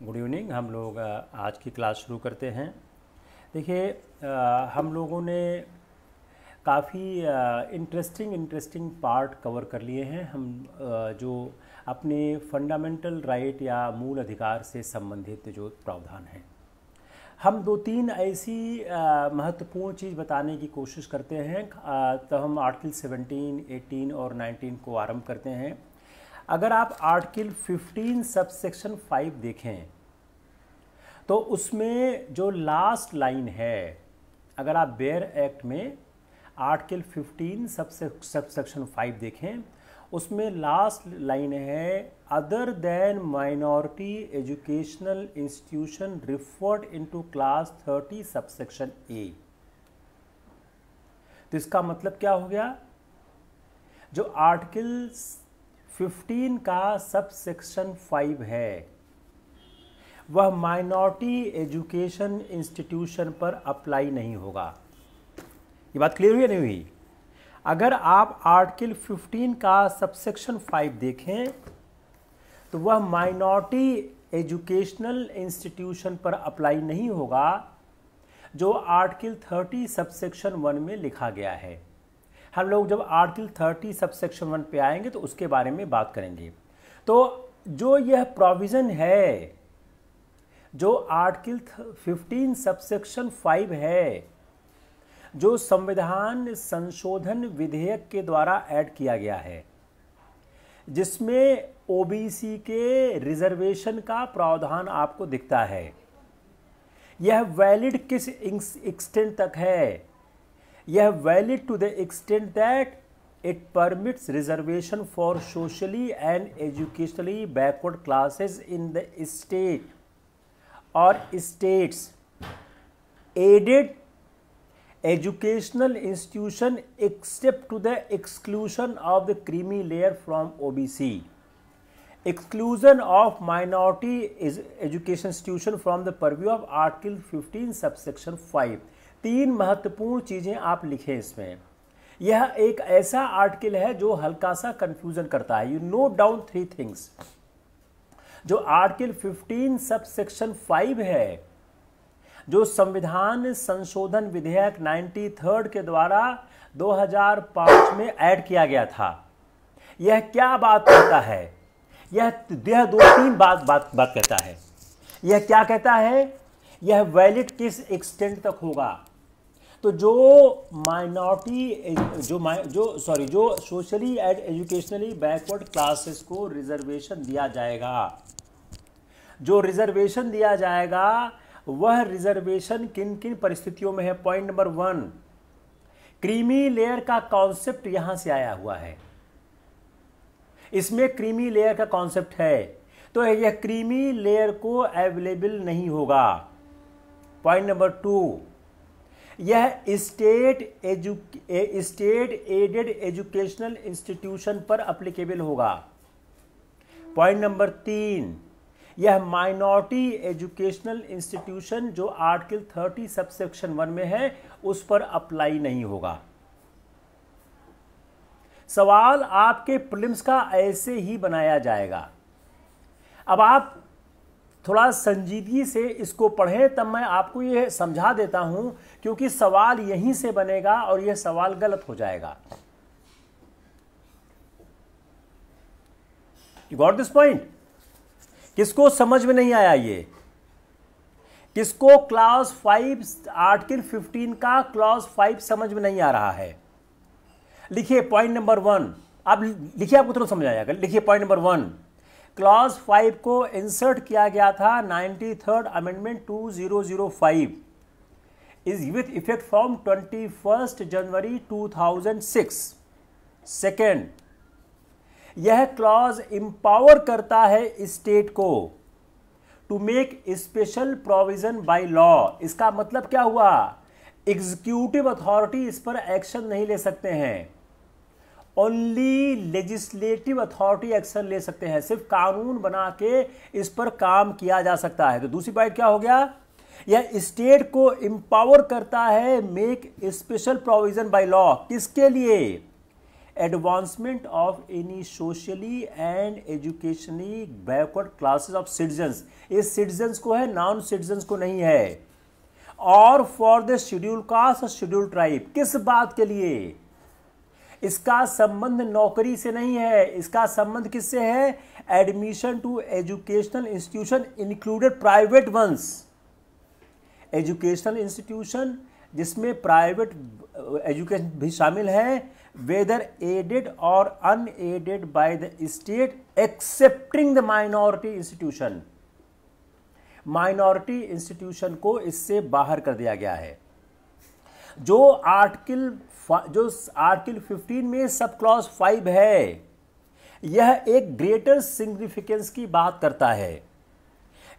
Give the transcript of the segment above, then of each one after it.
Good evening. हम लोग आज की क्लास शुरू करते हैं। देखिए, हम लोगों ने काफ़ी इंटरेस्टिंग पार्ट कवर कर लिए हैं। हम जो अपने फंडामेंटल राइट या मूल अधिकार से संबंधित जो प्रावधान हैं, हम दो तीन ऐसी महत्वपूर्ण चीज़ बताने की कोशिश करते हैं। तो हम आर्टिकल 17, 18 और 19 को आरंभ करते हैं। अगर आप आर्टिकल 15 सबसेक्शन 5 देखें तो उसमें जो लास्ट लाइन है, अगर आप बेयर एक्ट में आर्टिकल 15 सबसेक्शन 5 देखें, उसमें लास्ट लाइन है other than minority educational institution referred into clause 30 subsection A. तो इसका मतलब क्या हो गया? जो आर्टिकल 15 का सबसेक्शन 5 है वह माइनॉरिटी एजुकेशन इंस्टीट्यूशन पर अप्लाई नहीं होगा। ये बात क्लियर हुई या नहीं हुई? अगर आप आर्टिकल 15 का सबसेक्शन 5 देखें तो वह माइनॉरिटी एजुकेशनल इंस्टीट्यूशन पर अप्लाई नहीं होगा जो आर्टिकल 30 सबसेक्शन 1 में लिखा गया है। हम लोग जब आर्टिकल 30 सबसेक्शन 1 पे आएंगे तो उसके बारे में बात करेंगे। तो जो यह प्रोविज़न है, जो आर्टिकल 15 सबसेक्शन 5 है, जो संविधान संशोधन विधेयक के द्वारा ऐड किया गया है, जिसमें ओबीसी के रिजर्वेशन का प्रावधान आपको दिखता है, यह वैलिड किस एक्सटेंट तक है? यह valid to the extent that it permits reservation for socially and educationally backward classes in the state और states aided educational institution except to the exclusion of the creamy layer from OBC, exclusion of minority education institution from the purview of article 15 subsection 5। तीन महत्वपूर्ण चीज़ें आप लिखें इसमें। यह एक ऐसा आर्टिकल है जो हल्का सा कंफ्यूजन करता है। You note down 3 things. जो आर्टिकल 15 सबसेक्शन 5 है, जो संविधान संशोधन विधेयक 93 के द्वारा 2005 में ऐड किया गया था, यह क्या बात करता है? यह दो तीन बात कहता है। यह क्या कहता है? यह वैलिड किस एक्सटेंट तक होगा? तो जो माइनॉरिटी जो socially and educationally backward classes को रिजर्वेशन दिया जाएगा, जो रिजर्वेशन दिया जाएगा वह रिजर्वेशन किन किन परिस्थितियों में है? पॉइंट नंबर 1, क्रीमी लेयर का कॉन्सेप्ट यहां से आया हुआ है। इसमें क्रीमी लेयर का कॉन्सेप्ट है, तो यह क्रीमी लेयर को अवेलेबल नहीं होगा। पॉइंट नंबर 2, यह स्टेट एडेड एजुकेशनल इंस्टीट्यूशन पर एप्लीकेबल होगा। पॉइंट नंबर 3, यह माइनॉरिटी एजुकेशनल इंस्टीट्यूशन जो आर्टिकल 30 सबसेक्शन 1 में है उस पर अप्लाई नहीं होगा। सवाल आपके प्रीलिम्स का ऐसे ही बनाया जाएगा। अब आप थोड़ा संजीदगी से इसको पढ़ें, तब मैं आपको यह समझा देता हूं, क्योंकि सवाल यहीं से बनेगा और यह सवाल गलत हो जाएगा। You got this point? किसको समझ में नहीं आया? ये किसको क्लॉज 5 आर्टिकल 15 का क्लॉज 5 समझ में नहीं आ रहा है? लिखिए पॉइंट नंबर 1। अब लिखिए, आपको तुरंत समझ आएगा। लिखिए पॉइंट नंबर 1, क्लॉज 5 को इंसर्ट किया गया था 93rd amendment 2005 is with effect from 21 January 2006। Second, यह क्लॉज इंपावर करता है स्टेट को to make special provision by law. इसका मतलब क्या हुआ? एग्जीक्यूटिव अथॉरिटी इस पर एक्शन नहीं ले सकते हैं, ओनली लेजिस्लेटिव अथॉरिटी एक्शन ले सकते हैं। सिर्फ कानून बना के इस पर काम किया जा सकता है। तो दूसरी बात क्या हो गया? यह स्टेट को इंपावर करता है make special provision by law. किसके लिए? Advancement of any socially and educationally backward classes of citizens, ये सिटीजन्स को है, नॉन सिटीजन्स को नहीं है। और फॉर द शेड्यूल कास्ट और शेड्यूल ट्राइब, किस बात के लिए? इसका संबंध नौकरी से नहीं है, इसका संबंध किससे है? Admission to educational institution included private ones, educational institution जिसमें प्राइवेट एजुकेशन भी शामिल है, वेदर एडेड और unaided by the state excepting the minority institution, minority institution को इससे बाहर कर दिया गया है। जो आर्टिकल 15 में सब क्लॉज 5 है, यह एक ग्रेटर सिग्निफिकेंस की बात करता है,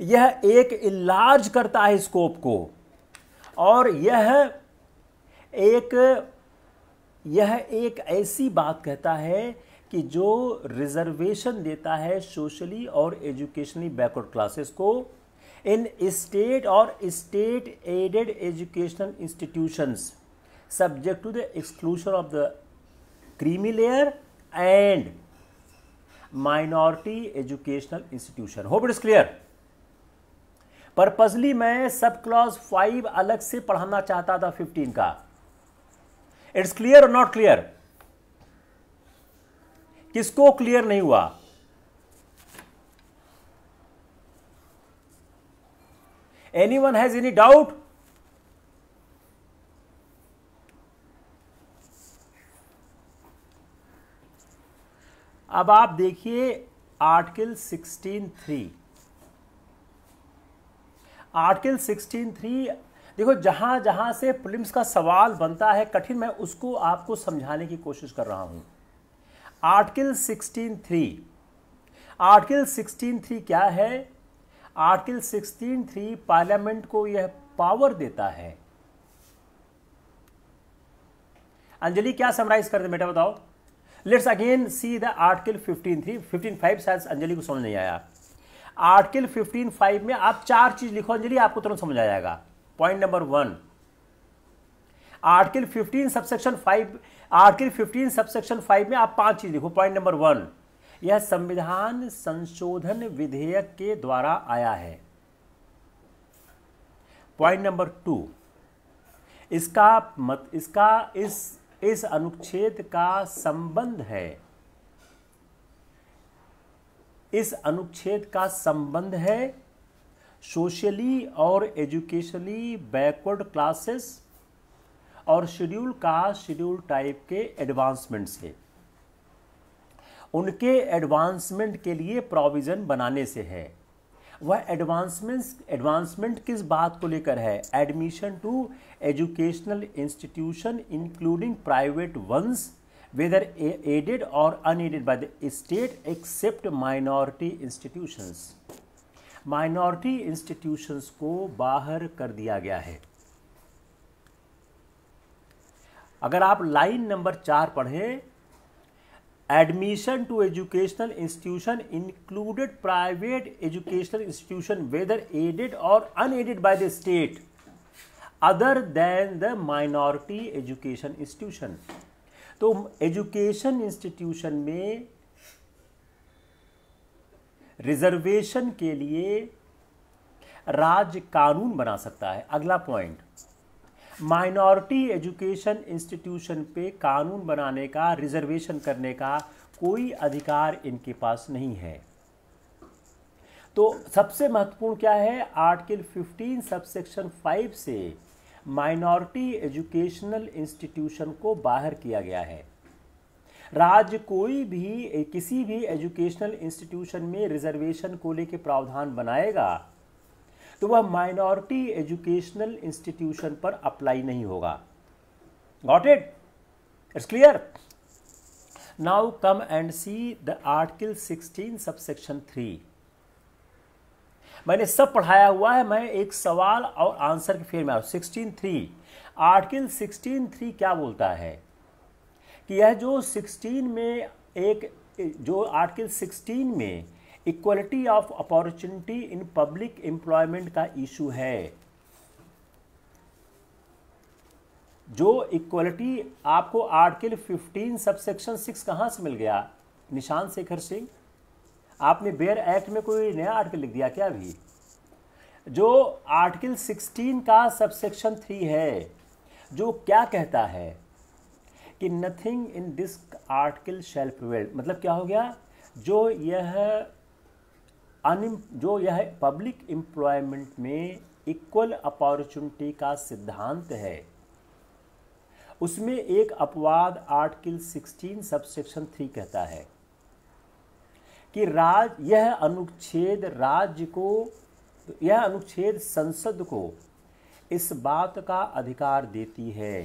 यह एक इलाज करता है स्कोप को, और यह एक ऐसी बात कहता है कि जो रिजर्वेशन देता है सोशली और एजुकेशनली बैकवर्ड क्लासेस को इन स्टेट और state aided educational institutions subject to the exclusion of the creamy layer and minority educational institution. Hope it is clear. Purposely मैं सब क्लॉज 5 अलग से पढ़ाना चाहता था 15 का। इट्स क्लियर और नॉट क्लियर? किसको क्लियर नहीं हुआ? Anyone has any doubt? अब आप देखिए आर्टिकल 16(3). आर्टिकल 16(3) देखो, जहां जहां से प्रीलिम्स का सवाल बनता है कठिन, मैं उसको आपको समझाने की कोशिश कर रहा हूं। आर्टिकल 16(3), आर्टिकल 16(3) क्या है? आर्टिकल 16(3) पार्लियामेंट को यह पावर देता है। अंजलि क्या समराइज कर दे बेटा, बताओ। Let's again see the article 15(3). 15(5) शायद अंजलि को समझ नहीं आया। आर्टिकल 15(5) में आप 4 चीज लिखो अंजलि, आपको तुरंत समझ आ जाएगा। Point number 1, article 15 subsection 5, article 15 subsection 5 में आप 5 चीज लिखो। पॉइंट नंबर 1, यह संविधान संशोधन विधेयक के द्वारा आया है। पॉइंट नंबर 2, इस अनुच्छेद का संबंध है, इस अनुच्छेद का संबंध है सोशली और एजुकेशनली बैकवर्ड क्लासेस और शेड्यूल कास्ट शेड्यूल टाइप के एडवांसमेंट से, उनके एडवांसमेंट के लिए प्रोविजन बनाने से है। वह एडवांसमेंट किस बात को लेकर है? Admission to educational institution including private ones whether aided और unaided by the state except minority institutions. Minority institutions को बाहर कर दिया गया है। अगर आप लाइन नंबर 4 पढ़ें, admission to educational institution included private educational institution whether aided और unaided by the state other than the minority education institution. तो एजुकेशन इंस्टीट्यूशन में रिजर्वेशन के लिए राज्य कानून बना सकता है। अगला पॉइंट, माइनॉरिटी एजुकेशन इंस्टीट्यूशन पे कानून बनाने का, रिजर्वेशन करने का कोई अधिकार इनके पास नहीं है। तो सबसे महत्वपूर्ण क्या है? आर्टिकल 15 सबसेक्शन 5 से माइनॉरिटी एजुकेशनल इंस्टीट्यूशन को बाहर किया गया है। राज्य कोई भी किसी भी एजुकेशनल इंस्टीट्यूशन में रिजर्वेशन को लेकर प्रावधान बनाएगा तो वह माइनॉरिटी एजुकेशनल इंस्टीट्यूशन पर अप्लाई नहीं होगा। Got it? It's clear? Now come and see the article 16 subsection 3। मैंने सब पढ़ाया हुआ है, मैं एक सवाल और आंसर के फेर में आ रहा हूं। 16(3), आर्टिकल 16(3) क्या बोलता है कि यह जो 16 में जो आर्टिकल 16 में equality of opportunity in public employment का इशू है, जो इक्वलिटी आपको आर्टिकल 15 सबसेक्शन 6 कहाँ से मिल गया? निशान शेखर सिंह, आपने बेयर एक्ट में कोई नया आर्टिकल लिख दिया क्या? अभी जो आर्टिकल 16 का सबसेक्शन 3 है, जो क्या कहता है कि nothing in this article shall prevail, मतलब क्या हो गया? जो यह पब्लिक एम्प्लॉयमेंट में इक्वल अपॉर्चुनिटी का सिद्धांत है, उसमें एक अपवाद आर्टिकल 16 सबसेक्शन 3 कहता है कि यह अनुच्छेद संसद को इस बात का अधिकार देती है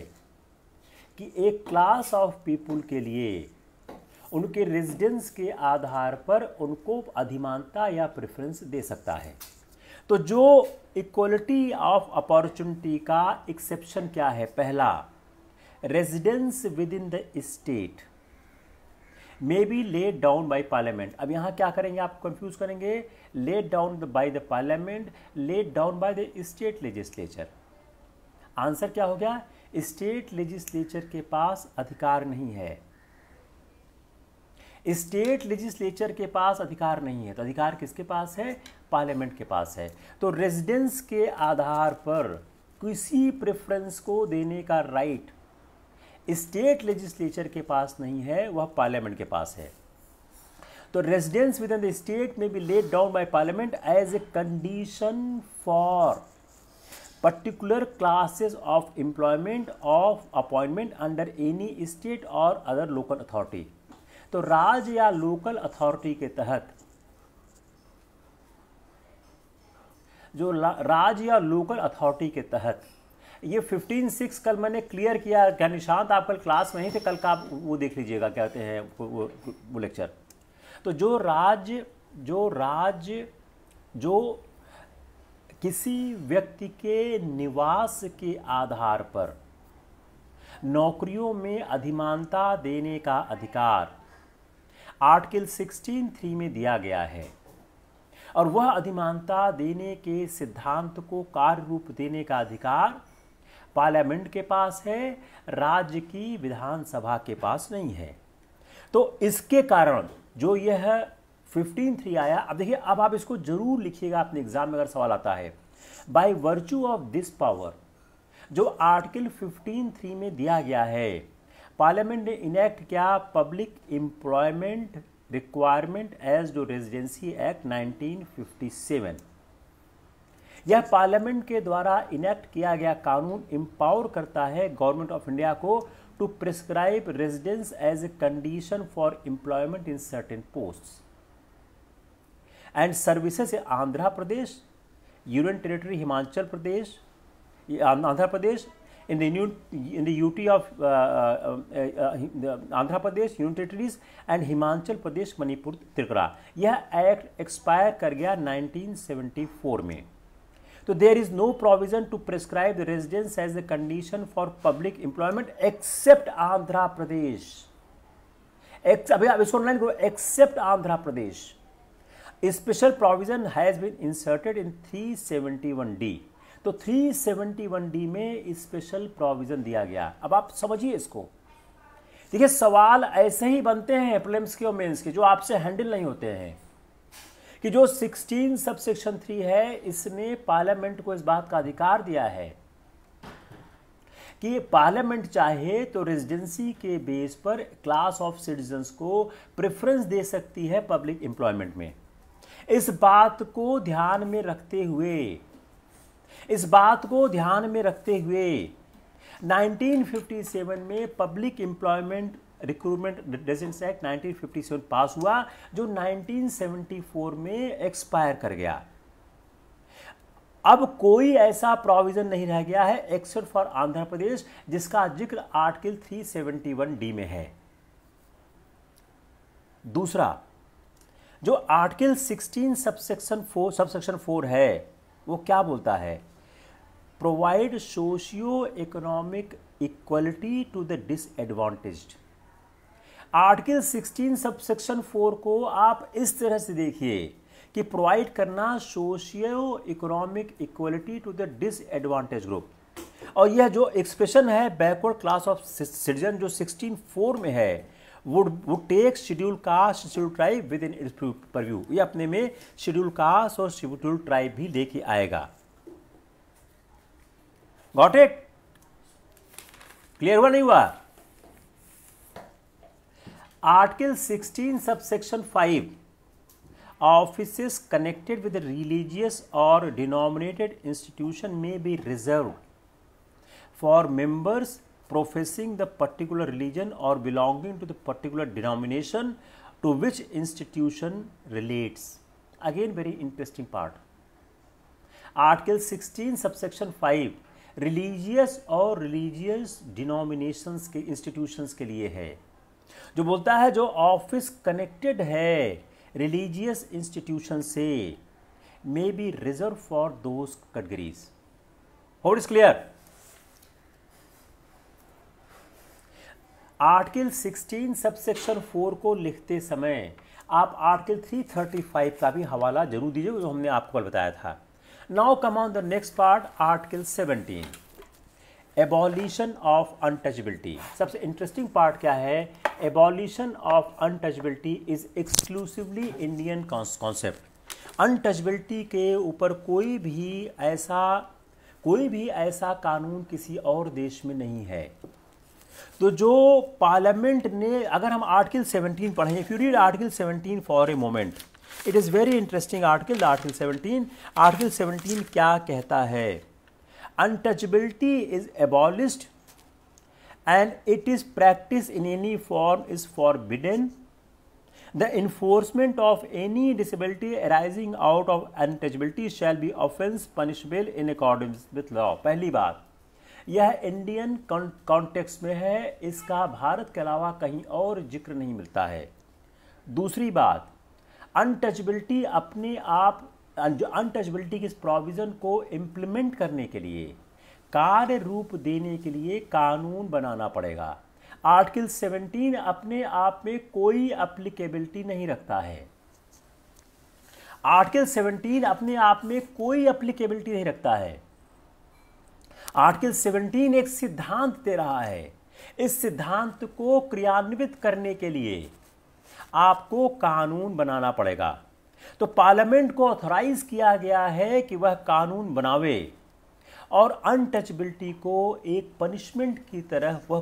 कि एक क्लास ऑफ पीपुल के लिए उनके रेजिडेंस के आधार पर उनको अधिमानता या प्रेफरेंस दे सकता है। तो जो इक्वलिटी ऑफ अपॉर्चुनिटी का एक्सेप्शन क्या है? पहला, residence within the state may be laid down by parliament. अब यहाँ क्या करेंगे? आप कंफ्यूज करेंगे, lead down by the parliament, lead down bye the state legislature. Answer क्या हो गया? स्टेट लेजिस्लेचर के पास अधिकार नहीं है। स्टेट लेजिस्लेचर के पास अधिकार नहीं है, तो अधिकार किसके पास है? पार्लियामेंट के पास है। तो रेजिडेंस के आधार पर किसी प्रेफरेंस को देने का राइट स्टेट लेजिस्लेचर के पास नहीं है, वह पार्लियामेंट के पास है। तो residence within the state में be laid down by parliament as a condition for particular classes of employment of appointment under any state or other local authority। तो राज्य या लोकल अथॉरिटी के तहत राज्य या लोकल अथॉरिटी के तहत ये 15(6) कल मैंने क्लियर किया। क्या निशांत, आप कल क्लास में ही थे, कल का आप वो देख लीजिएगा, कहते हैं वो लेक्चर। तो जो किसी व्यक्ति के निवास के आधार पर नौकरियों में अधिमानता देने का अधिकार आर्टिकल 16(3) में दिया गया है, और वह अधिमानता देने के सिद्धांत को कार्य रूप देने का अधिकार पार्लियामेंट के पास है, राज्य की विधानसभा के पास नहीं है। तो इसके कारण जो यह 15(3) आया। अब देखिए, अब आप इसको जरूर लिखिएगा अपने एग्जाम में अगर सवाल आता है। By virtue of this power, जो आर्टिकल 15(3) में दिया गया है, पार्लियामेंट ने इनेक्ट किया public employment requirement as to residency act 1957। यह पार्लियामेंट के द्वारा इनेक्ट किया गया कानून एम्पावर करता है गवर्नमेंट ऑफ इंडिया को to prescribe residence as a condition for employment in certain posts and services. Andhra Pradesh, union territory Himachal Pradesh, Andhra Pradesh, in the UT of Andhra Pradesh, union territories and Himachal Pradesh, Manipur, Tripura. यह एक्ट एक्सपायर कर गया 1974 में। तो there is no provision to prescribe the residence as a condition for public employment except Andhra Pradesh. अभी आप इसको line करो, except Andhra Pradesh. Special provision has been inserted in 371D। तो 371D में स्पेशल प्रोविजन दिया गया। अब आप समझिए इसको। देखिए, सवाल ऐसे ही बनते हैं प्रीलिम्स के और मेंस के, जो आपसे हैंडल नहीं होते हैं। कि जो 16 सबसेक्शन 3 है, इसने पार्लियामेंट को इस बात का अधिकार दिया है कि पार्लियामेंट चाहे तो रेजिडेंसी के बेस पर क्लास ऑफ सिटीजन्स को प्रेफरेंस दे सकती है पब्लिक एम्प्लॉयमेंट में। इस बात को ध्यान में रखते हुए 1957 में public employment recruitment residence act 1957 पास हुआ, जो 1974 में एक्सपायर कर गया। अब कोई ऐसा प्रोविजन नहीं रह गया है एक्सेप्ट फॉर आंध्र प्रदेश, जिसका जिक्र आर्टिकल 371D में है। दूसरा, जो आर्टिकल 16 सबसेक्शन 4 है, वो क्या बोलता है? Provide socio economic equality to the disadvantaged. Article 16 subsection 4 को आप इस तरह से देखिए कि प्रोवाइड करना socio economic equality to the disadvantage group. और यह जो एक्सप्रेशन है बैकवर्ड क्लास ऑफ सिटीजन जो 16(4) में है, would take schedule caste schedule tribe within its purview, ये अपने में शेड्यूल कास्ट और शेड्यूल ट्राइब भी लेके आएगा। Got it? क्लियर हुआ नहीं हुआ? Article 16 subsection 5 offices connected with a religious or denominated institution may be reserved for members professing the particular religion or belonging to the particular denomination to which institution relates. Again, very interesting part. Article 16 subsection 5 religious और religious denominations के institutions के लिए है, जो बोलता है जो office connected है रिलीजियस इंस्टीट्यूशन से may be reserve for those categories. Hope is clear? Article 16 subsection 4 को लिखते समय आप आर्टिकल 335 का भी हवाला जरूर दीजिए, जो हमने आपको कल बताया था। Now come on the next part, article 17 abolition of untouchability. सबसे इंटरेस्टिंग पार्ट क्या है? Abolition of untouchability is exclusively Indian concept. Untouchability के ऊपर कोई भी ऐसा कानून किसी और देश में नहीं है। तो जो पार्लियामेंट ने, अगर हम आर्टिकल 17 पढ़ें, if you read article 17 for a moment, it is very interesting article 17। Article 17 क्या कहता है? Untouchability is abolished and it is practiced in any form is forbidden. The enforcement of any disability arising out of untouchability shall be offense punishable in accordance with law. पहली बात, यह Indian context में है, इसका भारत के अलावा कहीं और जिक्र नहीं मिलता है। दूसरी बात, अनटचेबिलिटी अपने आप, अनटचेबिलिटी की इस प्रोविज़न को इम्प्लीमेंट करने के लिए, कार्य रूप देने के लिए कानून बनाना पड़ेगा। आर्टिकल 17 अपने आप में कोई एप्लीकेबिलिटी नहीं रखता है। आर्टिकल 17 अपने आप में कोई एप्लीकेबिलिटी नहीं रखता है। आर्टिकल 17 एक सिद्धांत दे रहा है। इस सिद्धांत को क्रियान्वित करने के लिए आपको कानून बनाना पड़ेगा। तो पार्लियामेंट को ऑथराइज किया गया है कि वह कानून बनावे और अनटचेबिलिटी को एक पनिशमेंट की तरह वह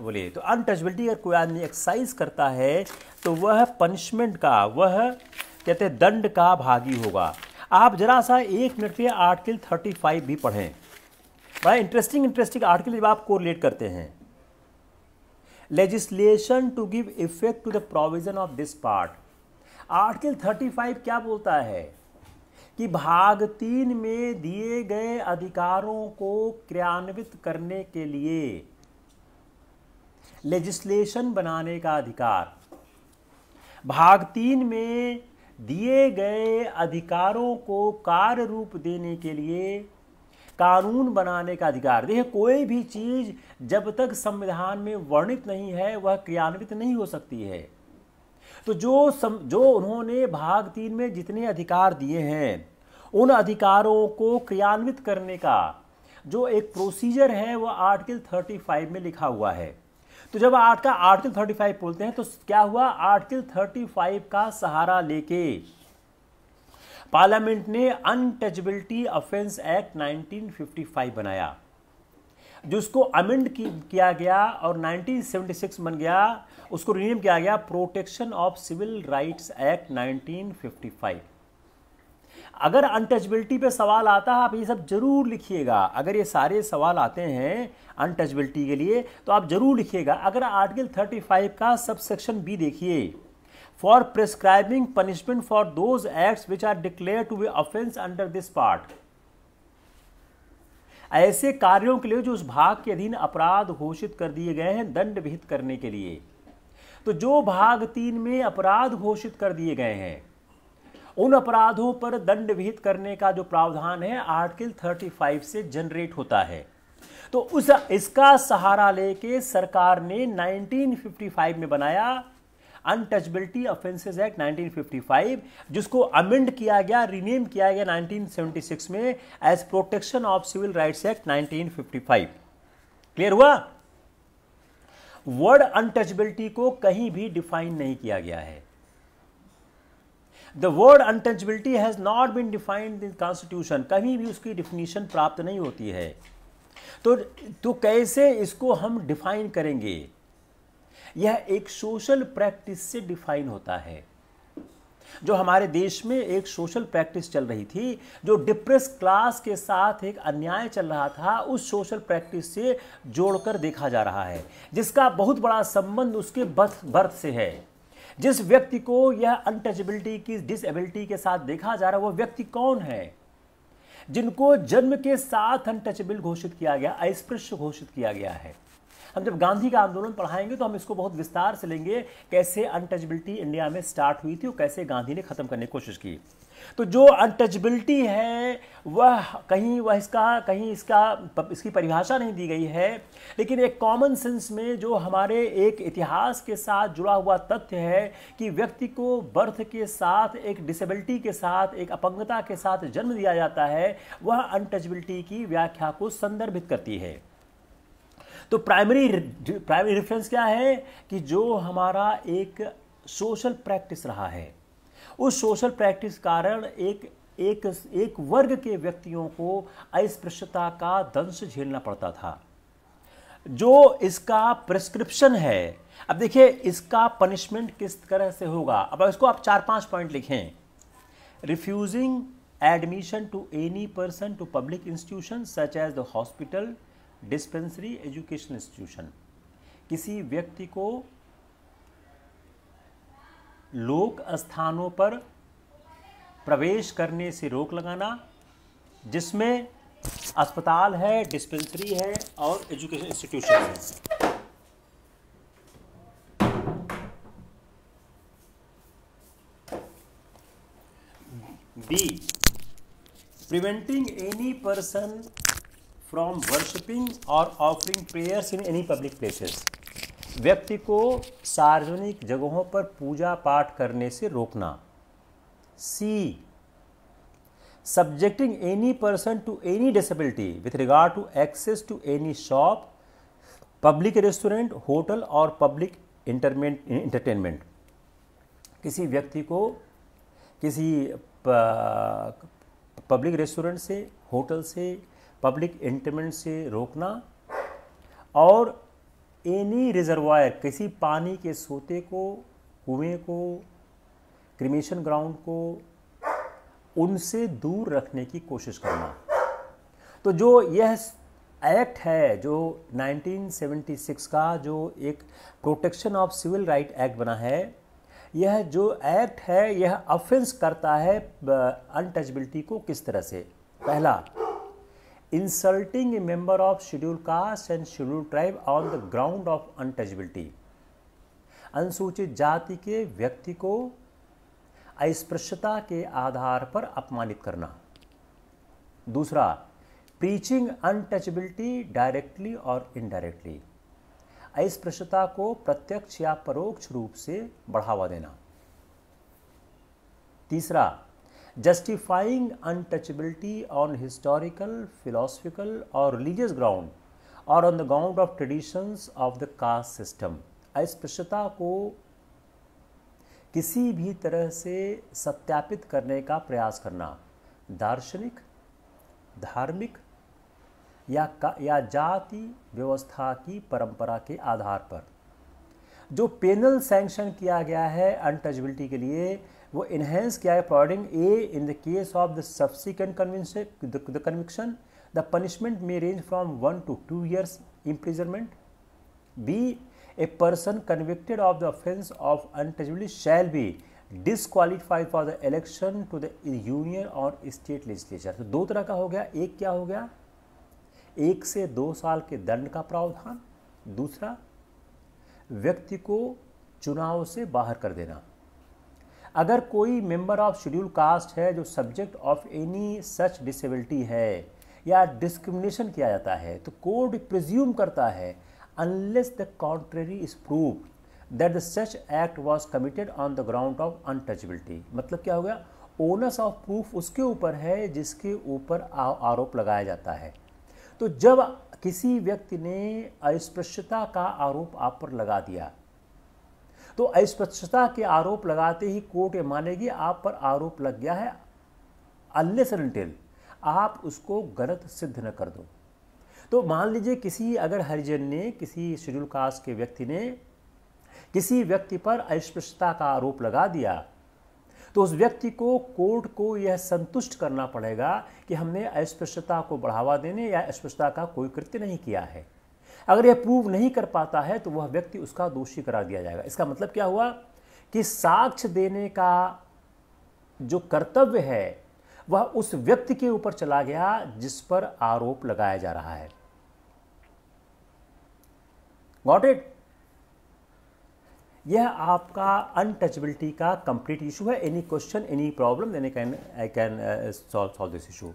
बोले। तो अनटचेबिलिटी अगर कोई आदमी एक्सरसाइज करता है तो वह पनिशमेंट का, वह कहते हैं दंड का भागी होगा। आप जरा सा 1 मिनट में आर्टिकल 35 भी पढ़ें, बड़ा इंटरेस्टिंग आर्टिकल जब आप कोरिलेट करते हैं। Legislation to give effect to the provision of this part. Article 35 क्या बोलता है कि भाग 3 में दिए गए अधिकारों को क्रियान्वित करने के लिए लेजिस्लेशन बनाने का अधिकार, भाग 3 में दिए गए अधिकारों को कार्य रूप देने के लिए कानून बनाने का अधिकार। देखिए, कोई भी चीज जब तक संविधान में वर्णित नहीं है वह क्रियान्वित नहीं हो सकती है। तो जो उन्होंने भाग 3 में जितने अधिकार दिए हैं, उन अधिकारों को क्रियान्वित करने का जो एक प्रोसीजर है वह आर्टिकल 35 में लिखा हुआ है। तो जब आर्टिकल 35 बोलते हैं तो क्या हुआ? आर्टिकल 35 का सहारा लेके पार्लियामेंट ने अनटचेबिलिटी ऑफेंस एक्ट 1955 बनाया, जिसको अमेंड किया गया और 1976 बन गया, उसको रीनेम किया गया protection of civil rights act 1955। अगर अनटचेबिलिटी पे सवाल आता है, आप ये सब जरूर लिखिएगा। अगर ये सारे सवाल आते हैं अनटचेबिलिटी के लिए तो आप जरूर लिखिएगा। अगर आर्टिकल 35 का सबसेक्शन बी देखिए, for prescribing punishment for those acts which are declare to be offence under this part. ऐसे कार्यों के लिए जो उस भाग के अधीन अपराध घोषित कर दिए गए हैं दंड विहित करने के लिए। तो जो भाग 3 में अपराध घोषित कर दिए गए हैं उन अपराधों पर दंड विहित करने का जो प्रावधान है आर्टिकल 35 से जनरेट होता है। तो इसका सहारा लेके सरकार ने 1955 में बनाया अनटचबिलिटी ऑफेंसेस एक्ट 1955, जिसको अमेंड किया गया, रीनेम किया गया 1976 में as protection of civil rights act 1955। Clear हुआ? वर्ड अनटचबिलिटी को कहीं भी डिफाइन नहीं किया गया है। The word untouchability has not been defined in constitution, कहीं भी उसकी डिफिनीशन प्राप्त नहीं होती है। तो कैसे इसको हम डिफाइन करेंगे? यह एक सोशल प्रैक्टिस से डिफाइन होता है, जो हमारे देश में एक सोशल प्रैक्टिस चल रही थी, जो डिप्रेस क्लास के साथ एक अन्याय चल रहा था, उस सोशल प्रैक्टिस से जोड़कर देखा जा रहा है, जिसका बहुत बड़ा संबंध उसके बर्थ से है। जिस व्यक्ति को यह अनटचबिलिटी की डिसेबिलिटी के साथ देखा जा रहा है, वो व्यक्ति कौन है? जिनको जन्म के साथ अनटचेबल घोषित किया गया, अस्पृश्य घोषित किया गया है। हम जब गांधी का आंदोलन पढ़ाएंगे तो हम इसको बहुत विस्तार से लेंगे, कैसे अनटचबिलिटी इंडिया में स्टार्ट हुई थी और कैसे गांधी ने खत्म करने की कोशिश की। तो जो अनटचबिलिटी है वह इसकी परिभाषा नहीं दी गई है, लेकिन एक कॉमन सेंस में जो हमारे एक इतिहास के साथ जुड़ा हुआ तथ्य है कि व्यक्ति को बर्थ के साथ, एक डिसेबिलिटी के साथ, एक अपंगता के साथ जन्म दिया जाता है, वह अनटचबिलिटी की व्याख्या को संदर्भित करती है। तो प्राइमरी रेफरेंस क्या है कि जो हमारा एक सोशल प्रैक्टिस रहा है, उस सोशल प्रैक्टिस कारण एक वर्ग के व्यक्तियों को अस्पृश्यता का दंश झेलना पड़ता था। जो इसका प्रिस्क्रिप्शन है, अब देखिए इसका पनिशमेंट किस तरह से होगा। अब इसको आप 4-5 पॉइंट लिखें। Refusing admission to any person to public institution such as the hospital, dispensary, educational institution. किसी व्यक्ति को लोक स्थानों पर प्रवेश करने से रोक लगाना, जिसमें अस्पताल है, डिस्पेंसरी है और एजुकेशन इंस्टीट्यूशन है। B, preventing any person from worshipping और offering prayers in any public places. व्यक्ति को सार्वजनिक जगहों पर पूजा पाठ करने से रोकना। C, subjecting any person to any disability with regard to access to any shop, public restaurant, hotel और पब्लिक इंटरटेनमेंट। किसी व्यक्ति को किसी पब्लिक रेस्टोरेंट से, होटल से, पब्लिक इंटरटेनमेंट से रोकना, और एनी रिजर्वायर, किसी पानी के सोते को, कुएं को, क्रिमेशन ग्राउंड को, उनसे दूर रखने की कोशिश करना। तो जो यह एक्ट है, जो 1976 का जो एक protection of civil right act बना है, यह जो एक्ट है यह ऑफेंस करता है अनटचबिलिटी को किस तरह से। पहला, insulting A member of schedule caste and schedule tribe on the ground of untouchability. अनुसूचित जाति के व्यक्ति को अस्पृश्यता के आधार पर अपमानित करना। दूसरा, प्रीचिंग अनटचबिलिटी डायरेक्टली और इनडायरेक्टली, अस्पृश्यता को प्रत्यक्ष या परोक्ष रूप से बढ़ावा देना। तीसरा, justifying untouchability on historical, philosophical और रिलीजियस ग्राउंड और on the ground of traditions of the caste system. अस्पृश्यता को किसी भी तरह से सत्यापित करने का प्रयास करना, दार्शनिक, धार्मिक या जाति व्यवस्था की परंपरा के आधार पर। जो पेनल सैंक्शन किया गया है अनटचबिलिटी के लिए, वो इन्हेंस किया है providing A in the case of the subsequent conviction the punishment may range from 1 to 2 years imprisonment. B, a person convicted of the offence of untouchability shall be disqualified for the election to the union or state legislature. तो दो तरह का हो गया। एक क्या हो गया, 1 से 2 साल के दंड का प्रावधान। दूसरा, व्यक्ति को चुनाव से बाहर कर देना। अगर कोई मेंबर ऑफ शेड्यूल कास्ट है जो subject of any such disability है या डिस्क्रिमिनेशन किया जाता है, तो कोर्ट प्रिज्यूम करता है unless the contrary is prove that the such act was committed on the ground of untouchability. मतलब क्या हो गया, ओनस ऑफ प्रूफ उसके ऊपर है जिसके ऊपर आरोप लगाया जाता है। तो जब किसी व्यक्ति ने अस्पृश्यता का आरोप आप पर लगा दिया, तो अस्पृश्यता के आरोप लगाते ही कोर्ट ये मानेगी आप पर आरोप लग गया है, अनलेस एंड अनटिल आप उसको गलत सिद्ध न कर दो। तो मान लीजिए किसी अगर हरिजन ने, किसी शेड्यूल कास्ट के व्यक्ति ने किसी व्यक्ति पर अस्पृश्यता का आरोप लगा दिया, तो उस व्यक्ति को कोर्ट को यह संतुष्ट करना पड़ेगा कि हमने अस्पृश्यता को बढ़ावा देने या अस्पृश्यता का कोई कृत्य नहीं किया है। अगर यह प्रूव नहीं कर पाता है तो वह व्यक्ति उसका दोषी करार दिया जाएगा। इसका मतलब क्या हुआ कि साक्ष्य देने का जो कर्तव्य है वह उस व्यक्ति के ऊपर चला गया जिस पर आरोप लगाया जा रहा है। Got it? यह आपका अनटचेबिलिटी का कंप्लीट इशू है। Any question, any problem, then I can solve this issue.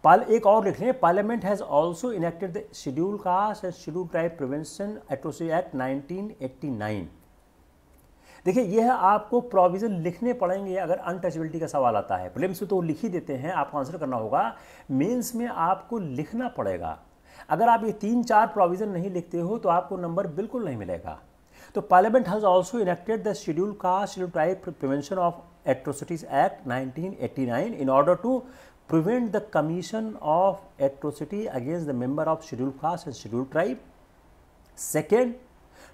एक और लिख लें, parliament has also enacted the schedule caste and schedule tribe prevention atrocity act 1989। देखिए, यह आपको प्रोविजन लिखने पड़ेंगे अगर अनटचेबिलिटी का सवाल आता है। प्रीलिम्स में तो लिख ही देते हैं, आपको आंसर करना होगा, मेंस में आपको लिखना पड़ेगा। अगर आप ये 3-4 प्रोविजन नहीं लिखते हो तो आपको नंबर बिल्कुल नहीं मिलेगा। तो parliament has also enacted the schedule caste schedule tribe prevention of atrocities act 1989 in order to prevent the commission of atrocity against the member of scheduled caste and scheduled tribe. Second,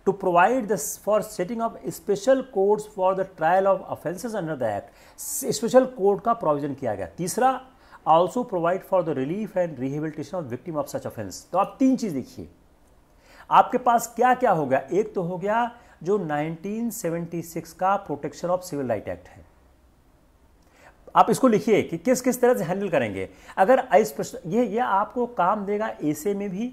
to provide for setting up special courts for the trial of offences under the act. Special court का provision किया गया। तीसरा, also provide for the relief and rehabilitation of victim of such offence। तो आप 3 चीज़ देखिए, आपके पास क्या क्या हो गया। एक तो हो गया जो 1976 का protection of civil right act है, आप इसको लिखिए कि किस किस तरह से हैंडल करेंगे। अगर यह आपको काम देगा एसे में भी,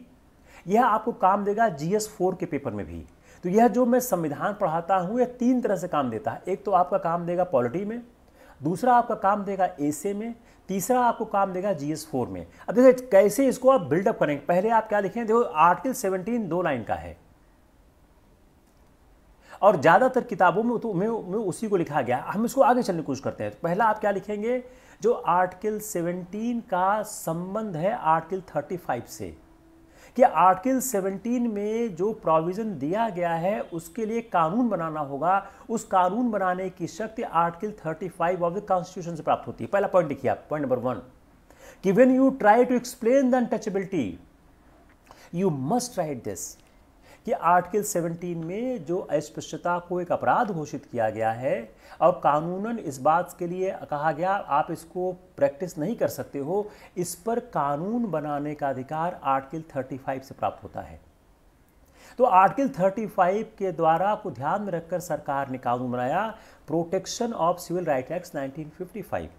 यह आपको काम देगा GS4 के पेपर में भी। तो यह जो मैं संविधान पढ़ाता हूं यह 3 तरह से काम देता है। एक तो आपका काम देगा पॉलिटी में, दूसरा आपका काम देगा एसे में, तीसरा आपको काम देगा GS4 में। अब देखिए कैसे इसको आप बिल्डअप करेंगे। पहले आप क्या लिखें, देखो आर्टिकल 17 2 लाइन का है और ज़्यादातर किताबों में तो में उसी को लिखा गया। हम इसको आगे चलने की कोशिश करते हैं। तो पहला आप क्या लिखेंगे, जो आर्टिकल 17 का संबंध है आर्टिकल 35 से, कि आर्टिकल 17 में जो प्रोविज़न दिया गया है उसके लिए कानून बनाना होगा। उस कानून बनाने की शक्ति आर्टिकल 35 ऑफ द कॉन्स्टिट्यूशन से प्राप्त होती है। पहला पॉइंट लिखिए आप, पॉइंट नंबर 1, कि when you try to explain the untouchability you must write this, कि आर्टिकल 17 में जो अस्पृश्यता को एक अपराध घोषित किया गया है और कानूनन इस बात के लिए कहा गया आप इसको प्रैक्टिस नहीं कर सकते हो, इस पर कानून बनाने का अधिकार आर्टिकल 35 से प्राप्त होता है। तो आर्टिकल 35 के द्वारा को ध्यान में रखकर सरकार ने कानून बनाया, protection of civil right act 1955।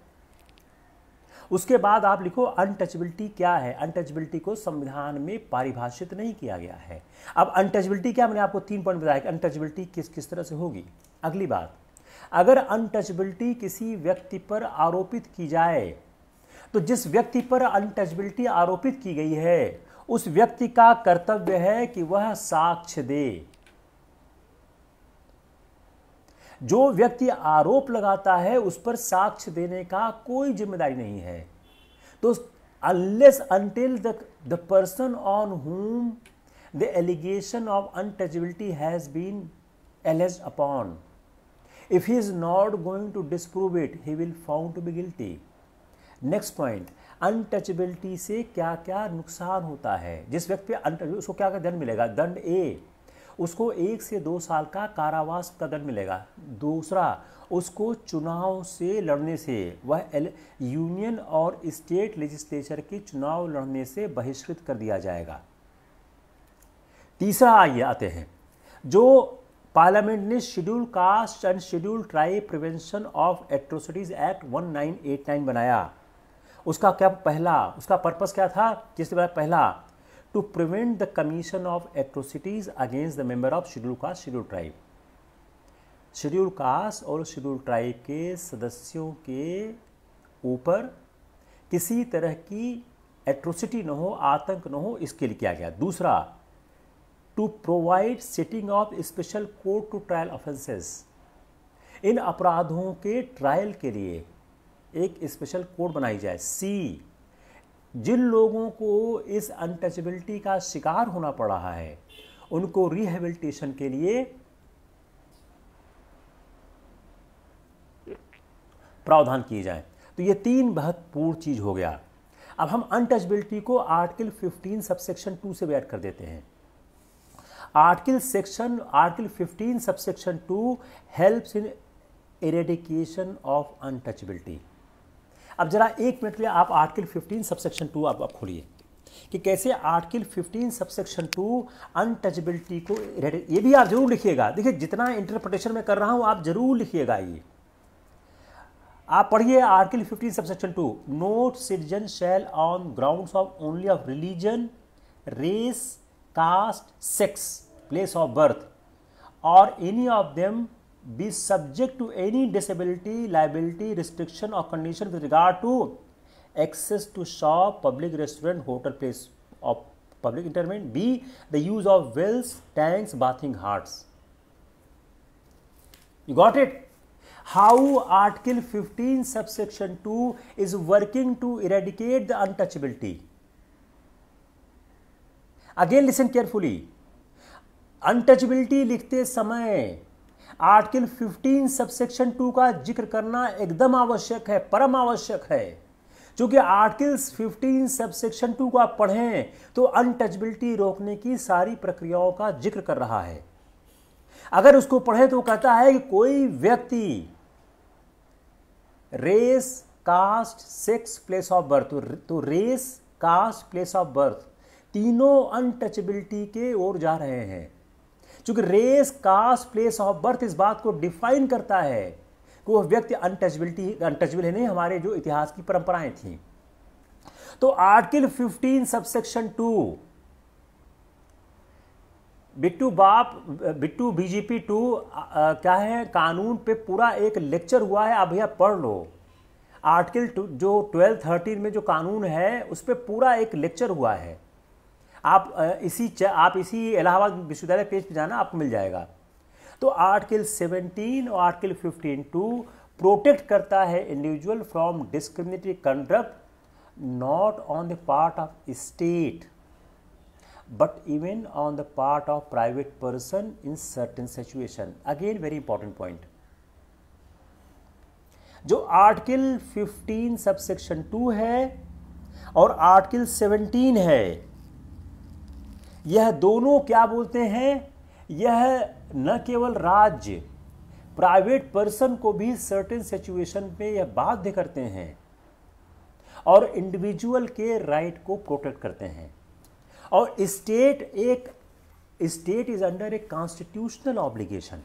उसके बाद आप लिखो अनटचेबिलिटी क्या है। अनटचेबिलिटी को संविधान में परिभाषित नहीं किया गया है। अब अनटचेबिलिटी क्या, मैंने आपको 3 पॉइंट बताया कि अनटचेबिलिटी किस किस तरह से होगी। अगली बात, अगर अनटचेबिलिटी किसी व्यक्ति पर आरोपित की जाए तो जिस व्यक्ति पर अनटचेबिलिटी आरोपित की गई है उस व्यक्ति का कर्तव्य है कि वह साक्ष्य दे। जो व्यक्ति आरोप लगाता है उस पर साक्ष्य देने का कोई जिम्मेदारी नहीं है। तो unless until the person on whom the allegation of untouchability has been alleged upon, if he is not going to disprove it, he will found to be guilty. Next point, untouchability से क्या क्या नुकसान होता है। जिस व्यक्ति पे उसको क्या क्या दंड मिलेगा। दंड ए, उसको 1 से 2 साल का कारावास का दंड मिलेगा। दूसरा, उसको चुनाव से लड़ने से, वह यूनियन और स्टेट लेजिस्लेचर के चुनाव लड़ने से बहिष्कृत कर दिया जाएगा। तीसरा आइए आते हैं, जो पार्लियामेंट ने schedule caste and schedule tribe prevention of atrocities act 1989 बनाया, उसका क्या उसका पर्पस क्या था। जिससे पहला, to prevent the commission of atrocities against the member of schedule caste schedule tribe. Schedule caste और शेड्यूल ट्राइब के सदस्यों के ऊपर किसी तरह की एट्रोसिटी न हो, आतंक न हो, इसके लिए किया गया। दूसरा, to provide setting of special court to trial offences. इन अपराधों के ट्रायल के लिए एक स्पेशल कोर्ट बनाई जाए। सी, जिन लोगों को इस अनटचेबिलिटी का शिकार होना पड़ रहा है उनको रिहेबिलिटेशन के लिए प्रावधान किए जाएं। तो ये 3 महत्वपूर्ण चीज हो गया। अब हम अनटचेबिलिटी को आर्टिकल 15 सबसेक्शन 2 से ऐड कर देते हैं। Article 15 subsection 2 helps in eradication of untouchability. अब जरा 1 मिनट के लिए आप आर्टिकल 15 सबसेक्शन 2 आप खोलिए कि कैसे आर्टिकल 15 सबसेक्शन 2 अनटचेबिलिटी को ये भी आप जरूर लिखिएगा। देखिए, जितना इंटरप्रिटेशन मैं कर रहा हूं आप जरूर लिखिएगा। ये आप पढ़िए article 15 subsection 2। No citizen shall on grounds of only of religion, race, caste, sex, place of birth or any of them be subject to any disability, liability, restriction or condition with regard to access to shop, public restaurant, hotel, place of public entertainment. B, the use of wells, tanks, bathing huts. You got it? How Article 15 subsection 2 is working to eradicate the untouchability. Again listen carefully. Untouchability लिखते समय article 15 subsection 2 का जिक्र करना एकदम आवश्यक है, परम आवश्यक है। क्योंकि आर्टिकल 15 सबसेक्शन 2 को आप पढ़ें तो अनटचबिलिटी रोकने की सारी प्रक्रियाओं का जिक्र कर रहा है। अगर उसको पढ़ें तो कहता है कि कोई व्यक्ति race, caste, sex, place of birth, तो race, caste, place of birth तीनों अनटचबिलिटी के ओर जा रहे हैं। क्योंकि race, caste, place of birth इस बात को डिफाइन करता है कि वह व्यक्ति अनटचेबल है नहीं, हमारे जो इतिहास की परंपराएं थी। तो आर्टिकल 15 सबसेक्शन 2 बिट्टू बीजीपी 2 क्या है, कानून पे पूरा एक लेक्चर हुआ है, आप भैया पढ़ लो। आर्टिकल जो 12-13 में जो कानून है उस पर पूरा एक लेक्चर हुआ है। आप इसी इलाहाबाद विश्वविद्यालय पेज पे जाना, आपको मिल जाएगा। तो आर्टिकल 17 और आर्टिकल 15(2) प्रोटेक्ट करता है individual from discriminatory conduct not on the part of state but even on the part of private person in certain situation. Again very important point. जो आर्टिकल 15 सबसेक्शन 2 है और आर्टिकल 17 है, यह दोनों क्या बोलते हैं, यह न केवल राज्य, प्राइवेट पर्सन को भी सर्टेन सिचुएशन पे यह बाध्य करते हैं और इंडिविजुअल के राइट को प्रोटेक्ट करते हैं। और state is under a constitutional obligation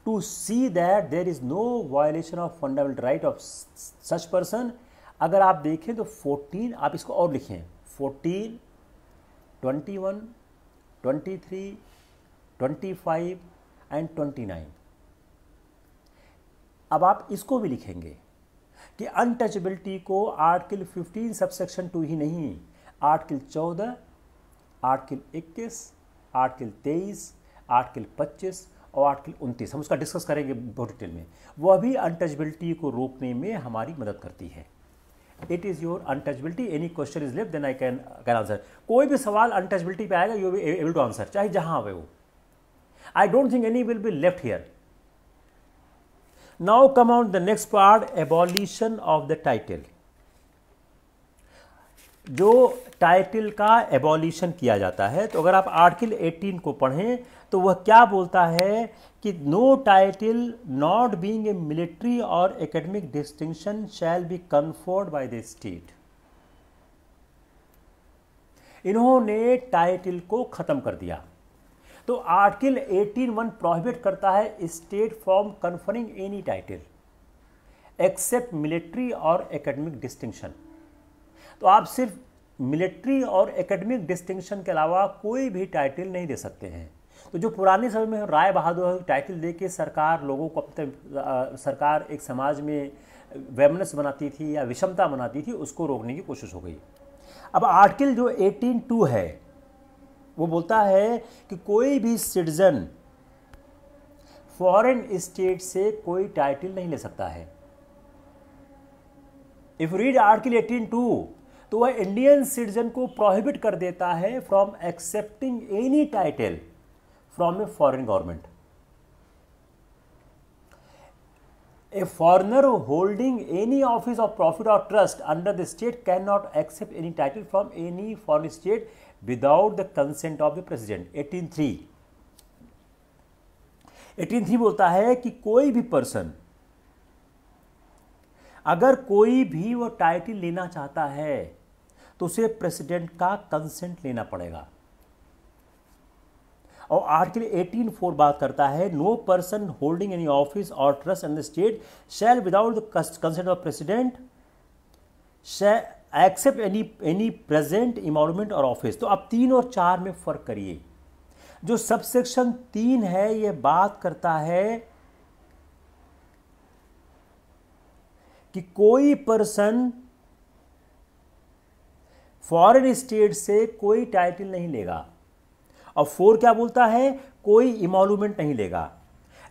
to see that there is no violation of fundamental right of such person. अगर आप देखें तो 14, आप इसको और लिखें, 14, 21, 23, 25 एंड 29। अब आप इसको भी लिखेंगे कि अनटचेबिलिटी को आर्टिकल 15 सबसेक्शन 2 ही नहीं, आर्टिकल 14, आर्टिकल 21, आर्टिकल 23, आर्टिकल 25 और आर्टिकल 29, हम उसका डिस्कस करेंगे बहुत डिटेल में, वह भी अनटचेबिलिटी को रोकने में हमारी मदद करती है। It is your untouchability. Any question is left then I can answer. कोई भी सवाल अनटचेबिलिटी पे आएगा, you will be able to answer, चाहे जहां आवे हो। I don't think any will be left here. Now come on the next part, abolition of the title. जो टाइटल का एबॉलिशन किया जाता है, तो अगर आप आर्टिकल 18 को पढ़ें तो वह क्या बोलता है कि no title not being a military और academic distinction shall be conferred by the state. इन्होंने टाइटल को खत्म कर दिया। तो आर्टिकल 18(1) प्रोहिबिट करता है state from conferring any title except military और एकेडमिक डिस्टिंक्शन। तो आप सिर्फ मिलिट्री और एकेडमिक डिस्टिंक्शन के अलावा कोई भी टाइटल नहीं दे सकते हैं। तो जो पुराने समय में राय बहादुर टाइटल दे के सरकार लोगों को सरकार एक समाज में वैमनस्य बनाती थी या विषमता बनाती थी, उसको रोकने की कोशिश हो गई। अब आर्टिकल जो 18(2) है, वो बोलता है कि कोई भी सिटीजन फॉरेन स्टेट से कोई टाइटल नहीं ले सकता है। इफ रीड आर्टिकल 18(2) तो वह इंडियन सिटीजन को प्रोहिबिट कर देता है from accepting any title from a foreign government. A foreigner holding any office of profit or trust under the state cannot accept any title from any foreign state without the consent of the president। 18(3) 18(3) बोलता है कि कोई भी person अगर कोई भी वो title लेना चाहता है तो उसे प्रेसिडेंट का कंसेंट लेना पड़ेगा। और आर्टिकल 18(4) बात करता है no person holding any office or trust in the state shall without the consent of president accept any present emolument or office. तो अब 3 और 4 में फर्क करिए। जो सबसेक्शन 3 है यह बात करता है कि कोई पर्सन फॉरेन स्टेट से कोई टाइटल नहीं लेगा, और 4 क्या बोलता है, कोई इमॉल्यूमेंट नहीं लेगा।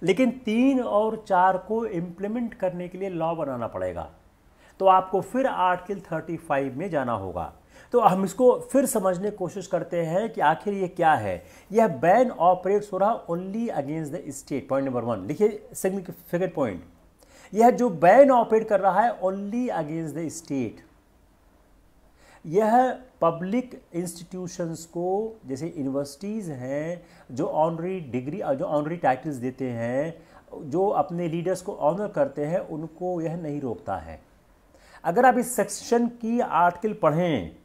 लेकिन 3 और 4 को इंप्लीमेंट करने के लिए लॉ बनाना पड़ेगा, तो आपको फिर आर्टिकल 35 में जाना होगा। तो हम इसको फिर समझने की कोशिश करते हैं कि आखिर ये क्या है। यह बैन ऑपरेट्स हो रहा only against the state. Point number 1 लिखिए, सेकंड पॉइंट, यह जो बैन ऑपरेट कर रहा है ओनली अगेंस्ट द स्टेट। यह पब्लिक इंस्टीट्यूशंस को, जैसे यूनिवर्सिटीज़ हैं जो ऑनरी डिग्री जो ऑनरी टाइटल्स देते हैं, जो अपने लीडर्स को ऑनर करते हैं, उनको यह नहीं रोकता है। अगर आप इस सेक्शन की आर्टिकल पढ़ें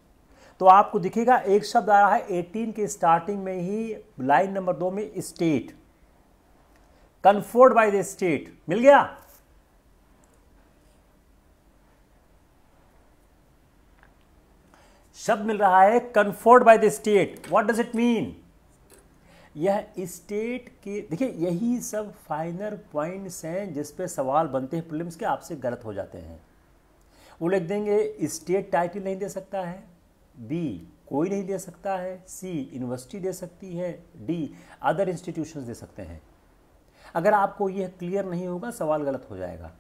तो आपको दिखेगा एक शब्द आ रहा है 18 के स्टार्टिंग में ही, लाइन नंबर 2 में, state, conferred by the state. मिल गया? शब्द मिल रहा है conferred by the state. What does it mean? यह स्टेट के, देखिए यही सब फाइनल पॉइंट्स हैं जिस पे सवाल बनते हैं प्रीलिम्स के, आपसे गलत हो जाते हैं। वो लिख देंगे स्टेट टाइटल नहीं दे सकता है, बी कोई नहीं दे सकता है, सी यूनिवर्सिटी दे सकती है, डी अदर इंस्टीट्यूशंस दे सकते हैं। अगर आपको यह क्लियर नहीं होगा सवाल गलत हो जाएगा।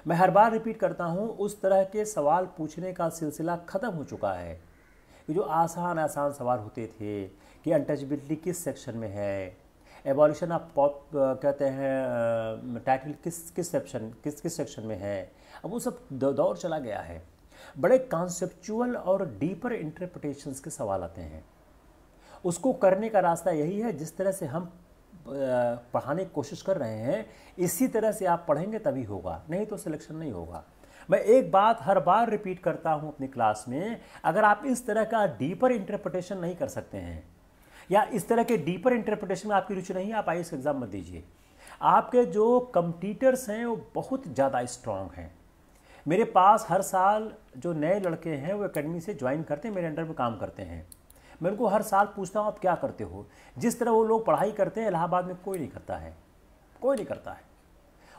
मैं हर बार रिपीट करता हूं, उस तरह के सवाल पूछने का सिलसिला ख़त्म हो चुका है। ये जो आसान सवाल होते थे कि अनटचेबिलिटी किस सेक्शन में है, एबॉलिशन ऑफ पॉप कहते हैं टाइटल किस सेक्शन में है, अब वो सब दौर चला गया है। बड़े कॉन्सेप्चुअल और डीपर इंटरप्रिटेशंस के सवाल आते हैं। उसको करने का रास्ता यही है, जिस तरह से हम पढ़ाने की कोशिश कर रहे हैं इसी तरह से आप पढ़ेंगे तभी होगा, नहीं तो सिलेक्शन नहीं होगा। मैं एक बात हर बार रिपीट करता हूं अपनी क्लास में, अगर आप इस तरह का डीपर इंटरप्रिटेशन नहीं कर सकते हैं या इस तरह के डीपर इंटरप्रिटेशन में आपकी रुचि नहीं है, आप आईएएस एग्जाम मत दीजिए। आपके जो कंपटीटर्स हैं वो बहुत ज़्यादा स्ट्रांग हैं। मेरे पास हर साल जो नए लड़के हैं वो एकेडमी से ज्वाइन करते हैं, मेरे अंडर में काम करते हैं। मैं उनको हर साल पूछता हूँ आप क्या करते हो। जिस तरह वो लोग पढ़ाई करते हैं इलाहाबाद में कोई नहीं करता है, कोई नहीं करता है।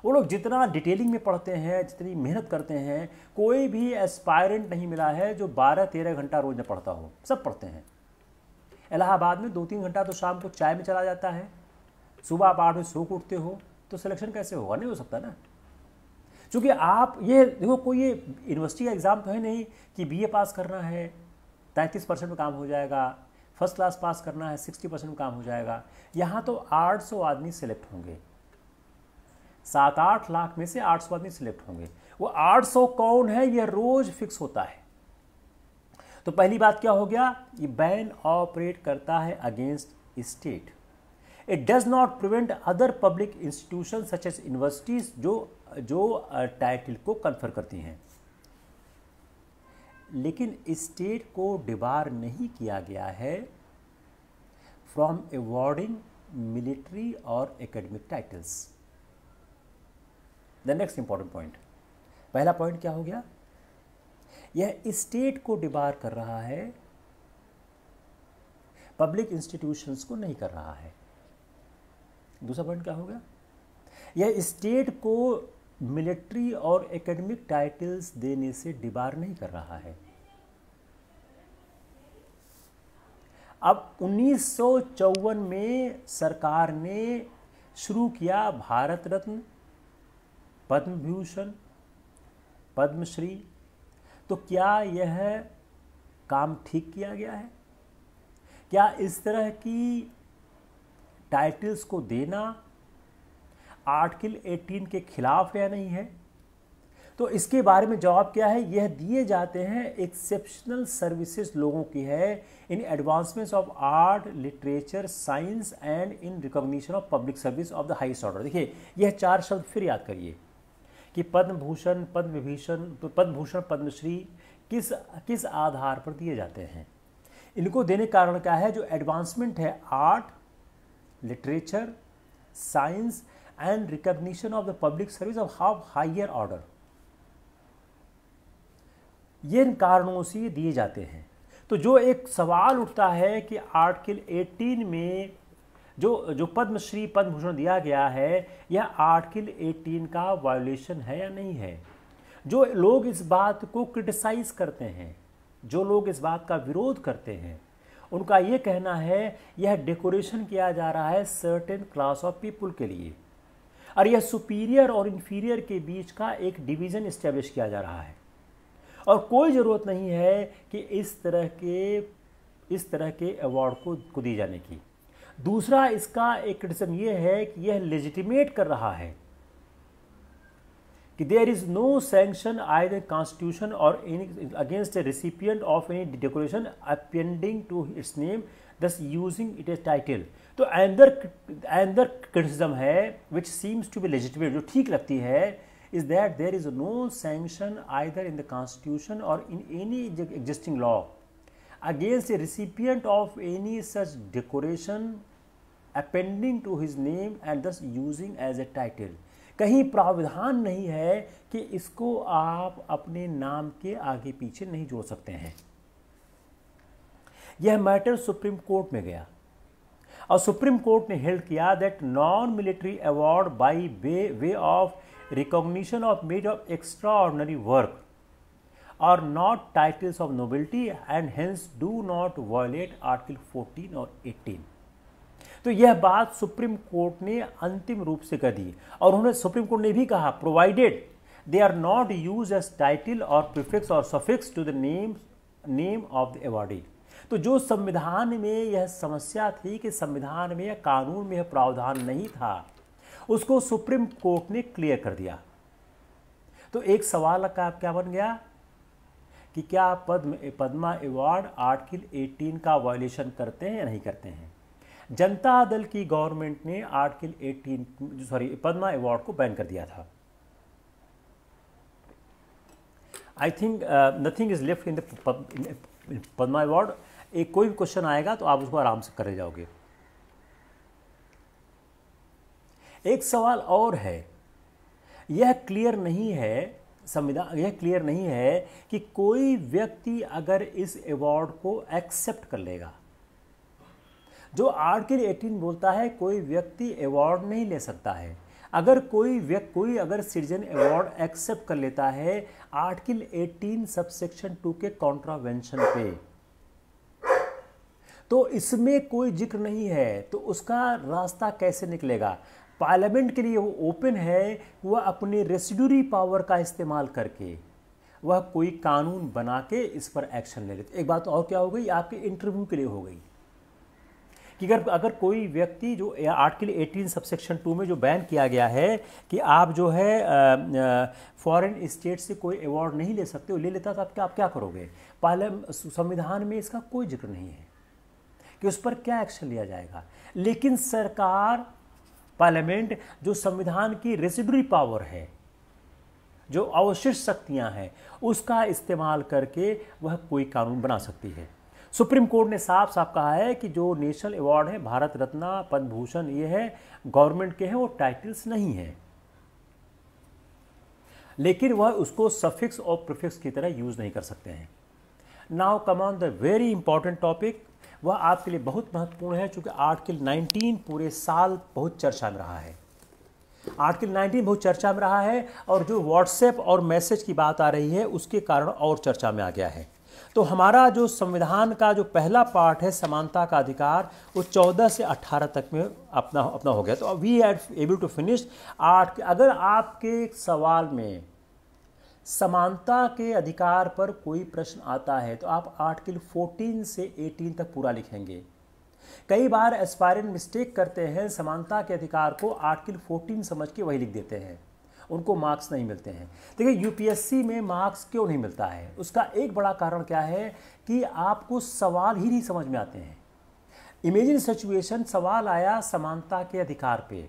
वो लोग जितना डिटेलिंग में पढ़ते हैं, जितनी मेहनत करते हैं, कोई भी एस्पायरेंट नहीं मिला है जो 12-13 घंटा रोज में पढ़ता हो। सब पढ़ते हैं। इलाहाबाद में 2-3 घंटा तो शाम को चाय में चला जाता है, सुबह आप 8 बजे सो के उठते हो, तो सिलेक्शन कैसे होगा? नहीं हो सकता ना। क्योंकि आप ये देखो, कोई ये यूनिवर्सिटी का एग्ज़ाम तो है नहीं कि बीए पास करना है 33% में काम हो जाएगा, फर्स्ट क्लास पास करना है 60% में काम हो जाएगा। यहाँ तो 800 आदमी सिलेक्ट होंगे, 7-8 लाख में से 800 आदमी सिलेक्ट होंगे। वो 800 कौन है यह रोज फिक्स होता है। तो पहली बात क्या हो गया, ये बैन ऑपरेट करता है against state. It does not prevent other public institution such as universities जो टाइटल को कन्फर करती हैं, लेकिन स्टेट को डिबार नहीं किया गया है फ्रॉम अवॉर्डिंग मिलिट्री और academic titles. The next important point, पहला पॉइंट क्या हो गया, यह स्टेट को डिबार कर रहा है, पब्लिक इंस्टीट्यूशंस को नहीं कर रहा है। दूसरा पॉइंट क्या हो गया, यह स्टेट को मिलिट्री और एकेडमिक टाइटल्स देने से डिबार नहीं कर रहा है। अब 1954 में सरकार ने शुरू किया भारत रत्न, पद्म भूषण, पद्मश्री। तो क्या यह काम ठीक किया गया है? क्या इस तरह की टाइटल्स को देना आर्टिकल 18 के खिलाफ है या नहीं है? तो इसके बारे में जवाब क्या है? यह दिए जाते हैं एक्सेप्शनल सर्विसेज लोगों की है in advancements of art, literature, science and in recognition of public service of the highest order. देखिए, यह 4 शब्द फिर याद करिए कि पद्म भूषण, पद्म विभूषण, पद्म भूषण, पद्मश्री किस आधार पर दिए जाते हैं। इनको देने का कारण क्या है? जो एडवांसमेंट है art, literature, science and recognition of the public service of higher order, ये इन कारणों से दिए जाते हैं। तो जो एक सवाल उठता है कि आर्टिकल 18 में जो पद्मश्री, पद्म भूषण दिया गया है, यह आर्टिकल 18 का वायोलेशन है या नहीं है। जो लोग इस बात को क्रिटिसाइज करते हैं, जो लोग इस बात का विरोध करते हैं, उनका ये कहना है यह डेकोरेशन किया जा रहा है सर्टेन क्लास ऑफ पीपुल के लिए, और यह सुपीरियर और इन्फीरियर के बीच का एक डिवीज़न इस्टेब्लिश किया जा रहा है, और कोई ज़रूरत नहीं है कि इस तरह के अवार्ड को दी जाने की। दूसरा, इसका एक क्रिटिसिज्म ये है कि यह लेजिटिमेट कर रहा है कि there is no sanction either constitution or against a recipient of any decoration appending to its name thus using it as title. तो अंदर क्रिटिसिज्म है which seems to be legitimate, जो ठीक लगती है, is that there is no sanction either in the constitution or in any existing law against a recipient of any such decoration appending to his name and thus using as a title। कहीं प्रावधान नहीं है कि इसको आप अपने नाम के आगे पीछे नहीं जोड़ सकते हैं। यह मैटर सुप्रीम कोर्ट में गया और सुप्रीम कोर्ट ने हेल्ड किया that non military award by way of recognition of made of extraordinary work are not titles of nobility and hence do not violate article 14 और 18। तो यह बात सुप्रीम कोर्ट ने अंतिम रूप से कह दी, और उन्होंने सुप्रीम कोर्ट ने भी कहा provided they are not use as title और प्रीफिक्स और suffix to the name of the awardee. तो जो संविधान में यह समस्या थी कि संविधान में या कानून में यह प्रावधान नहीं था, उसको सुप्रीम कोर्ट ने क्लियर कर दिया। तो एक सवाल का क्या बन गया कि क्या पद्मा अवार्ड आर्टिकल 18 का वायलेशन करते हैं या नहीं करते हैं। जनता दल की गवर्नमेंट ने आर्टिकल पद्मा अवार्ड को बैन कर दिया था। I think nothing is left in the Padma award. एक कोई भी क्वेश्चन आएगा तो आप उसको आराम से करे जाओगे। एक सवाल और है, यह क्लियर नहीं है, संविधान यह क्लियर नहीं है कि कोई व्यक्ति अगर इस अवार्ड को एक्सेप्ट कर लेगा। जो आर्टिकल 18 बोलता है कोई व्यक्ति अवार्ड नहीं ले सकता है। अगर कोई अगर सिटीजन अवार्ड एक्सेप्ट कर लेता है आर्टिकल 18 सबसेक्शन 2 के कॉन्ट्रावेंशन पे, तो इसमें कोई जिक्र नहीं है, तो उसका रास्ता कैसे निकलेगा। पार्लियामेंट के लिए वो ओपन है, वह अपने रेसिड्यूरी पावर का इस्तेमाल करके वह कोई कानून बना के इस पर एक्शन ले लेते। एक बात और क्या हो गई, आपके इंटरव्यू के लिए हो गई कि अगर कोई व्यक्ति जो आर्टिकल 18 सबसेक्शन 2 में जो बैन किया गया है कि आप जो है फॉरेन स्टेट से कोई अवार्ड नहीं ले सकते, वो ले लेता तो आप क्या करोगे। संविधान में इसका कोई जिक्र नहीं है कि उस पर क्या एक्शन लिया जाएगा। लेकिन सरकार, पार्लियामेंट जो संविधान की रेसिड्यूरी पावर है, जो अवशिष्ट शक्तियां हैं, उसका इस्तेमाल करके वह कोई कानून बना सकती है। सुप्रीम कोर्ट ने साफ साफ कहा है कि जो नेशनल अवार्ड है, भारत रत्न, पद्म भूषण, ये है गवर्नमेंट के हैं, वो टाइटल्स नहीं है, लेकिन वह उसको सफिक्स और प्रीफिक्स की तरह यूज नहीं कर सकते हैं। Now come on the very important topic, वह आपके लिए बहुत महत्वपूर्ण है क्योंकि आर्टिकल 19 पूरे साल बहुत चर्चा में रहा है। आर्टिकल 19 बहुत चर्चा में रहा है और जो व्हाट्सएप और मैसेज की बात आ रही है उसके कारण और चर्चा में आ गया है। तो हमारा जो संविधान का जो पहला पार्ट है समानता का अधिकार, वो 14 से 18 तक में अपना हो गया। तो we are able to finish 8। अगर आपके सवाल में समानता के अधिकार पर कोई प्रश्न आता है तो आप आर्टिकल 14 से 18 तक पूरा लिखेंगे। कई बार एस्पायरेंट मिस्टेक करते हैं, समानता के अधिकार को आर्टिकल 14 समझ के वही लिख देते हैं, उनको मार्क्स नहीं मिलते हैं। देखिए यूपीएससी में मार्क्स क्यों नहीं मिलता है, उसका एक बड़ा कारण क्या है कि आपको सवाल ही नहीं समझ में आते हैं। इमेजिन सिचुएशन, सवाल आया समानता के अधिकार पे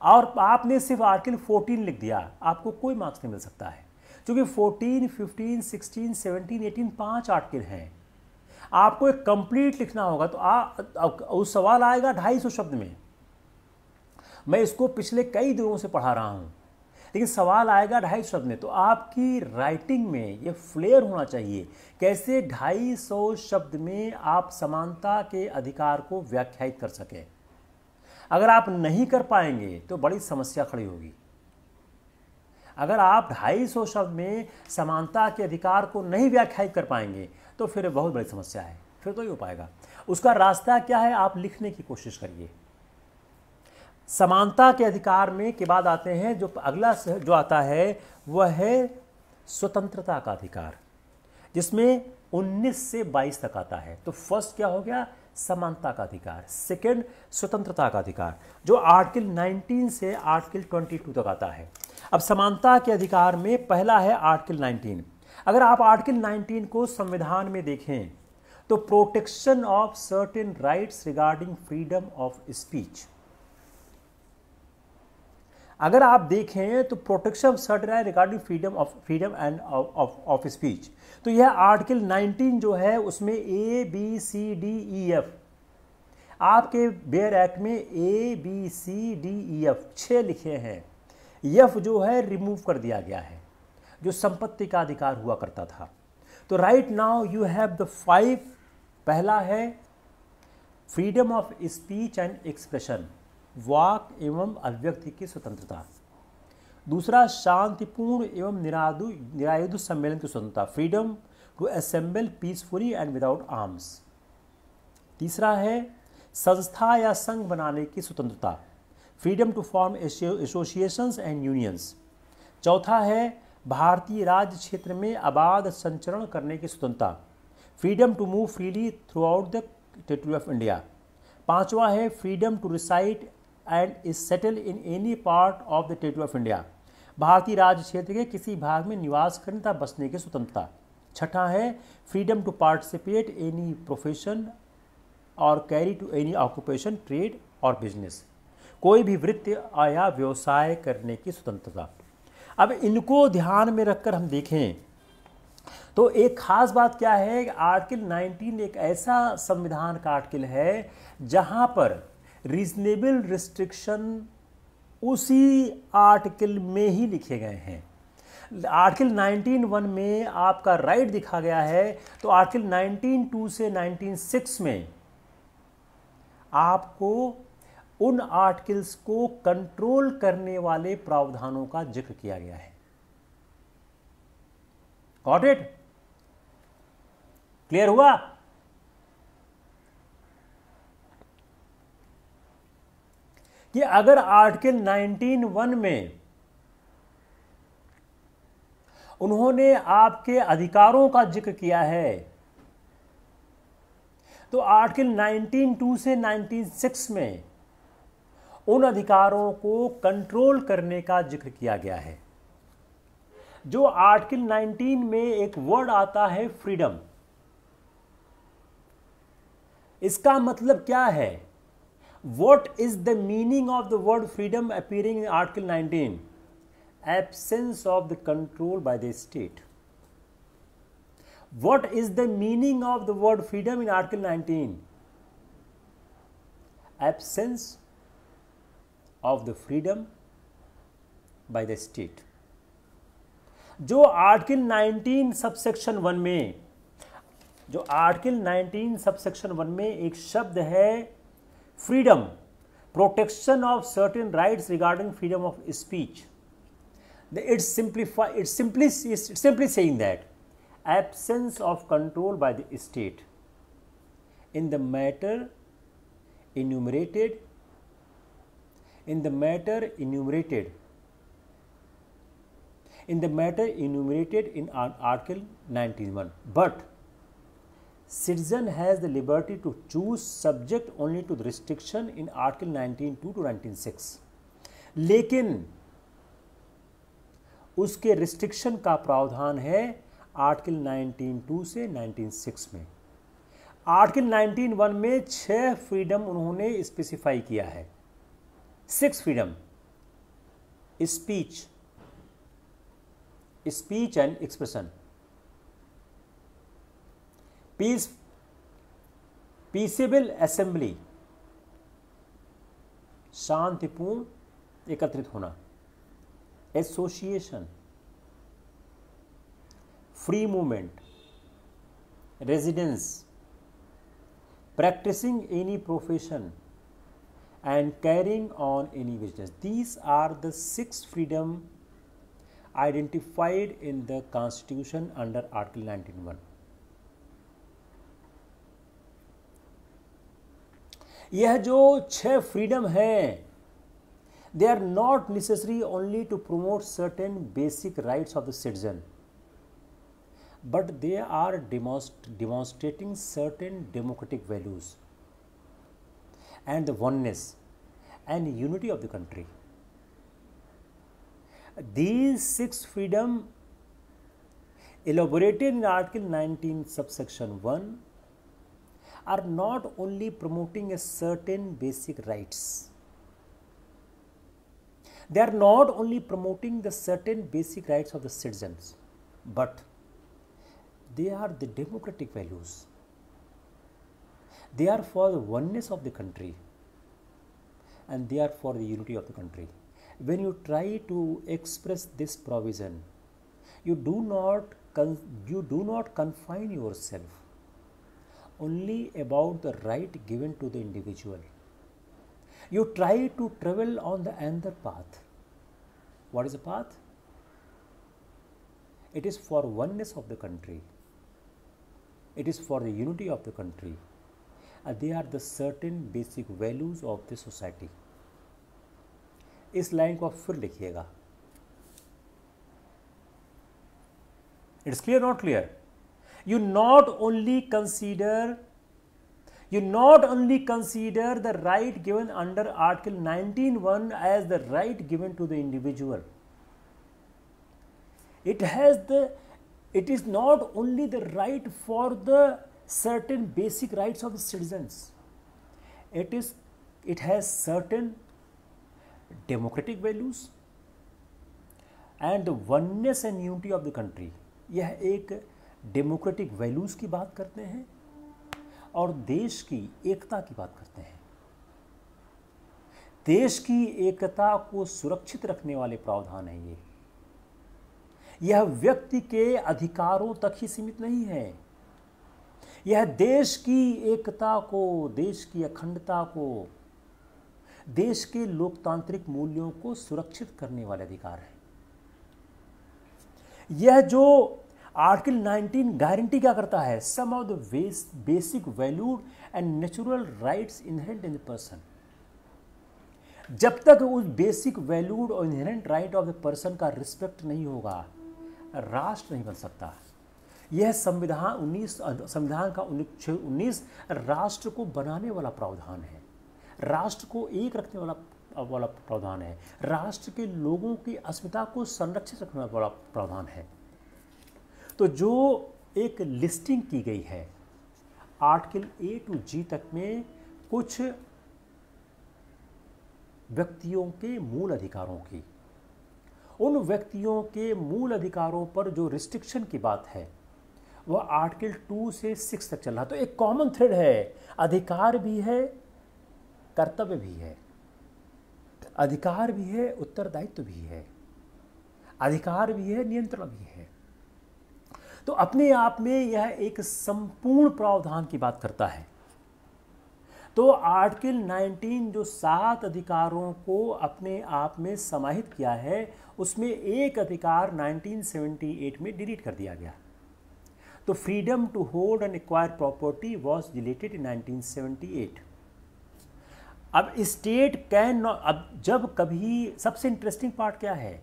और आपने सिर्फ आर्टिकल 14 लिख दिया, आपको कोई मार्क्स नहीं मिल सकता है, क्योंकि 14, 15, 16, 17, 18 5 आर्टिकल हैं। आपको एक कंप्लीट लिखना होगा तो उस सवाल आएगा 250 शब्द में। मैं इसको पिछले कई दिनों से पढ़ा रहा हूँ, लेकिन सवाल आएगा 250 शब्द में। तो आपकी राइटिंग में ये फ्लेयर होना चाहिए, कैसे 250 शब्द में आप समानता के अधिकार को व्याख्यायित कर सकें। अगर आप नहीं कर पाएंगे तो बड़ी समस्या खड़ी होगी। अगर आप 250 शब्द में समानता के अधिकार को नहीं व्याख्यायित कर पाएंगे तो फिर बहुत बड़ी समस्या है, फिर तो नहीं हो पाएगा। उसका रास्ता क्या है, आप लिखने की कोशिश करिए। समानता के अधिकार में के बाद आते हैं जो अगला जो आता है वह है स्वतंत्रता का अधिकार, जिसमें 19 से 22 तक आता है। तो फर्स्ट क्या हो गया, समानता का अधिकार। सेकंड स्वतंत्रता का अधिकार, जो आर्टिकल 19 से आर्टिकल 22 तक आता है। अब समानता के अधिकार में पहला है आर्टिकल 19। अगर आप आर्टिकल 19 को संविधान में देखें तो protection of certain rights regarding freedom of speech, अगर आप देखें तो protection of certain right regarding freedom end of speech, तो यह आर्टिकल 19 जो है उसमें ABCDEF, आपके बेयर एक्ट में ABCDEF 6 लिखे हैं। F जो है रिमूव कर दिया गया है, जो संपत्ति का अधिकार हुआ करता था। तो right now you have the 5। पहला है freedom of speech and expression, वाक एवं अभिव्यक्ति की स्वतंत्रता। दूसरा शांतिपूर्ण एवं निरायुध सम्मेलन की स्वतंत्रता, freedom to assemble peacefully and without arms. तीसरा है संस्था या संघ बनाने की स्वतंत्रता, freedom to form associations and unions. चौथा है भारतीय राज्य क्षेत्र में आबाद संचरण करने की स्वतंत्रता, freedom to move freely throughout the territory of India. पांचवा है freedom to reside and is settle in any part of the territory of India, भारतीय राज्य क्षेत्र के किसी भाग में निवास करने तथा बसने की स्वतंत्रता। छठा है freedom to participate any profession or carry to any occupation, trade or business, कोई भी वृत्ति या व्यवसाय करने की स्वतंत्रता। अब इनको ध्यान में रखकर हम देखें तो एक खास बात क्या है, आर्टिकल 19 एक ऐसा संविधान का आर्टिकल है जहां पर रीजनेबल रिस्ट्रिक्शन उसी आर्टिकल में ही लिखे गए हैं। आर्टिकल 19(1) में आपका राइट दिखा गया है, तो आर्टिकल 19(2) से 19(6) में आपको उन आर्टिकल्स को कंट्रोल करने वाले प्रावधानों का जिक्र किया गया है। Got it? क्लियर हुआ? कि अगर आर्टिकल 19(1) में उन्होंने आपके अधिकारों का जिक्र किया है, तो आर्टिकल 19(2) से 19(6) में उन अधिकारों को कंट्रोल करने का जिक्र किया गया है। जो आर्टिकल 19 में एक वर्ड आता है फ्रीडम, इसका मतलब क्या है? What is the meaning of the word freedom appearing in Article 19? Absence of the control by the state. What is the meaning of the word freedom in Article 19? Absence of the freedom by the state. जो article 19 subsection 1 में, जो article 19 subsection 1 में एक शब्द है freedom, protection of certain rights regarding freedom of speech, it's simply saying that absence of control by the state in the matter enumerated in Article 19(1), but citizen has the liberty to choose subject only to the restriction in Article 19(2) to 19(6). लेकिन उसके restriction का प्रावधान है article 19(2) से 19(6) में। Article 19(1) में 6 freedom उन्होंने specify किया है। 6 freedom: speech and expression, peaceable assembly, शांतिपूर्ण एकत्रित होना, association, free movement, residence, practicing any profession and carrying on any business. These are the 6 freedom identified in the Constitution under Article 19(1). यह जो 6 freedom हैं, they are not necessary only to promote certain basic rights of the citizen, but they are demonstrating certain democratic values and the oneness and unity of the country. These 6 freedom elaborated in Article 19 subsection 1 are not only promoting a certain basic rights, they are not only promoting the certain basic rights of the citizens, but they are the democratic values. They are for the oneness of the country and they are for the unity of the country. When you try to express this provision, you do not confine yourself only about the right given to the individual. You try to travel on the another path. What is the path? It is for oneness of the country. It is for the unity of the country. They are the certain basic values of the society. इस line को आप फिर लिखिएगा। It's clear, not clear? You not only consider the right given under Article 19(1) as the right given to the individual. It is not only the right for the certain basic rights of the citizens. It has certain democratic values and the oneness and unity of the country. यह एक democratic values की बात करते हैं और देश की एकता की बात करते हैं। देश की एकता को सुरक्षित रखने वाले प्रावधान है ये। यह व्यक्ति के अधिकारों तक ही सीमित नहीं है, यह देश की एकता को, देश की अखंडता को, देश के लोकतांत्रिक मूल्यों को सुरक्षित करने वाले अधिकार है। यह जो आर्टिकल 19 गारंटी क्या करता है? Some of the basic value and natural rights inherent in the person. जब तक उस बेसिक वैल्यूड और inherent right of the person का रिस्पेक्ट नहीं होगा, राष्ट्र नहीं बन सकता। यह संविधान का 19 राष्ट्र को बनाने वाला प्रावधान है, राष्ट्र को एक रखने वाला प्रावधान है, राष्ट्र के लोगों की अस्मिता को संरक्षित रखने वाला प्रावधान है। तो जो एक लिस्टिंग की गई है आर्टिकल ए टू जी तक में कुछ व्यक्तियों के मूल अधिकारों की, उन व्यक्तियों के मूल अधिकारों पर जो रिस्ट्रिक्शन की बात है वह आर्टिकल 2 से 6 तक चल रहा। तो एक कॉमन थ्रेड है, अधिकार भी है, कर्तव्य भी है, अधिकार भी है, उत्तरदायित्व भी है, अधिकार भी है, नियंत्रण भी है। तो अपने आप में यह एक संपूर्ण प्रावधान की बात करता है। तो आर्टिकल 19 जो 7 अधिकारों को अपने आप में समाहित किया है, उसमें एक अधिकार 1978 में डिलीट कर दिया गया। तो freedom to hold and acquire property was deleted in 1978। अब स्टेट कैन नॉट, अब जब कभी, सबसे इंटरेस्टिंग पार्ट क्या है,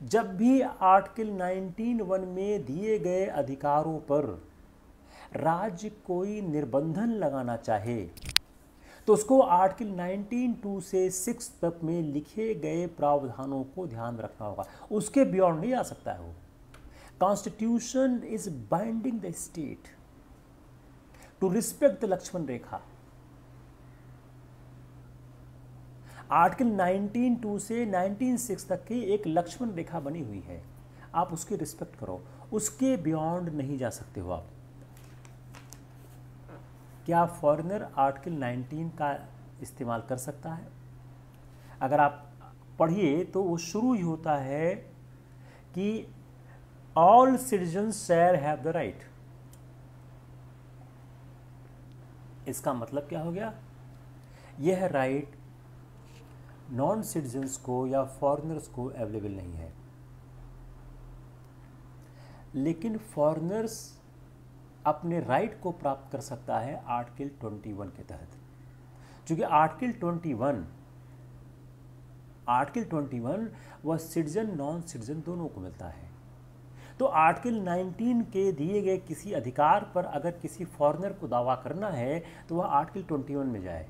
जब भी आर्टिकल 19(1) में दिए गए अधिकारों पर राज्य कोई निर्बंधन लगाना चाहे तो उसको आर्टिकल 19(2) से 6 तक में लिखे गए प्रावधानों को ध्यान में रखना होगा, उसके बियॉन्ड नहीं आ सकता है वो। Constitution is binding the state to respect the Lakshman rekha. Article 19(2) से 19(6) तक की एक लक्ष्मण रेखा बनी हुई है, आप उसकी रिस्पेक्ट करो, उसके बियॉन्ड नहीं जा सकते हो आप। क्या फॉरेनर आर्टिकल 19 का इस्तेमाल कर सकता है? अगर आप पढ़िए तो वो शुरू ही होता है कि all citizens shall have the right. इसका मतलब क्या हो गया? यह राइट नॉन सिटीजन्स को या फॉरेनर्स को अवेलेबल नहीं है, लेकिन फॉरेनर्स अपने राइट को प्राप्त कर सकता है आर्टिकल 21 के तहत। क्योंकि आर्टिकल 21 वह सिटीजन नॉन सिटीजन दोनों को मिलता है। तो आर्टिकल 19 के दिए गए किसी अधिकार पर अगर किसी फॉरेनर को दावा करना है तो वह आर्टिकल 21 में जाए,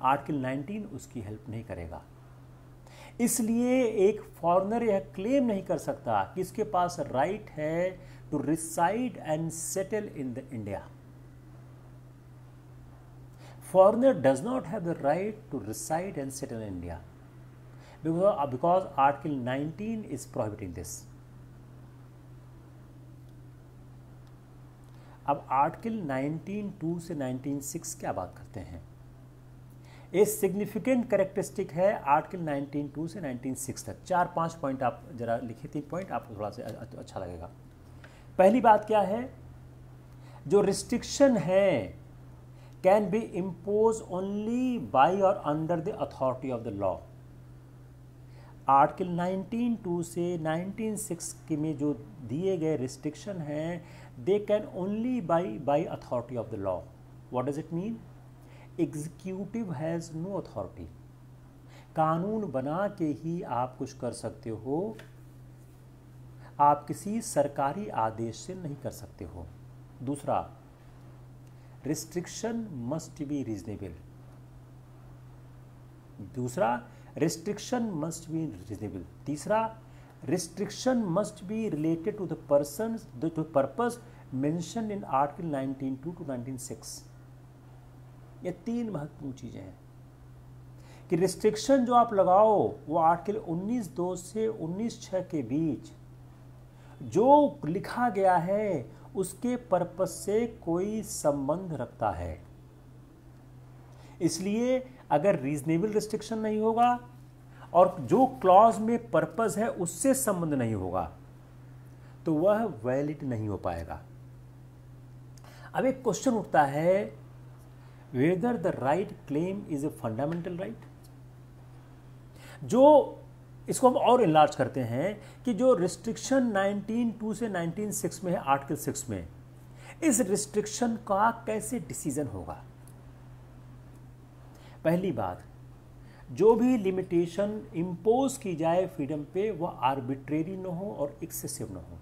आर्टिकल 19 उसकी हेल्प नहीं करेगा। इसलिए एक फॉरेनर यह क्लेम नहीं कर सकता कि इसके पास राइट है to reside and settle in the India. Foreigner does not have the right to reside and settle in India because article 19 is prohibiting this. अब आर्टिकल 19(2) से 19(6) क्या बात करते हैं? ए सिग्निफिकेंट कैरेक्टरिस्टिक है आर्टिकल 19(2) से 19(6) तक। 4-5 पॉइंट आप जरा लिखिए, 3 पॉइंट आपको थोड़ा सा अच्छा लगेगा। पहली बात क्या है? जो रिस्ट्रिक्शन है can be impose only by or under the authority of the law. Article 19(2) से 19(6) के में जो दिए गए रिस्ट्रिक्शन हैं, they can only by authority of the law. What does it mean? Executive has no authority. कानून बना के ही आप कुछ कर सकते हो, आप किसी सरकारी आदेश से नहीं कर सकते हो। दूसरा, रिस्ट्रिक्शन मस्ट बी रीजनेबल। तीसरा, restriction must be related to the person to purpose mention in article 19(2) to 19(6). ये 3 महत्वपूर्ण चीजें हैं कि रिस्ट्रिक्शन जो आप लगाओ वो आर्टिकल 19(2) से 19(6) के बीच जो लिखा गया है उसके पर्पस से कोई संबंध रखता है। इसलिए अगर रीजनेबल रिस्ट्रिक्शन नहीं होगा और जो क्लॉज में पर्पस है उससे संबंध नहीं होगा तो वह वैलिड नहीं हो पाएगा। अब एक क्वेश्चन उठता है, whether the right claim is a fundamental right. जो इसको हम और इनलार्ज करते हैं कि जो रिस्ट्रिक्शन 19(2) से 19(6) में है, आर्टिकल 6 में, इस रिस्ट्रिक्शन का कैसे डिसीजन होगा? पहली बात, जो भी लिमिटेशन इंपोज की जाए फ्रीडम पे वह आर्बिट्रेरी न हो और एक्सेसिव न हो।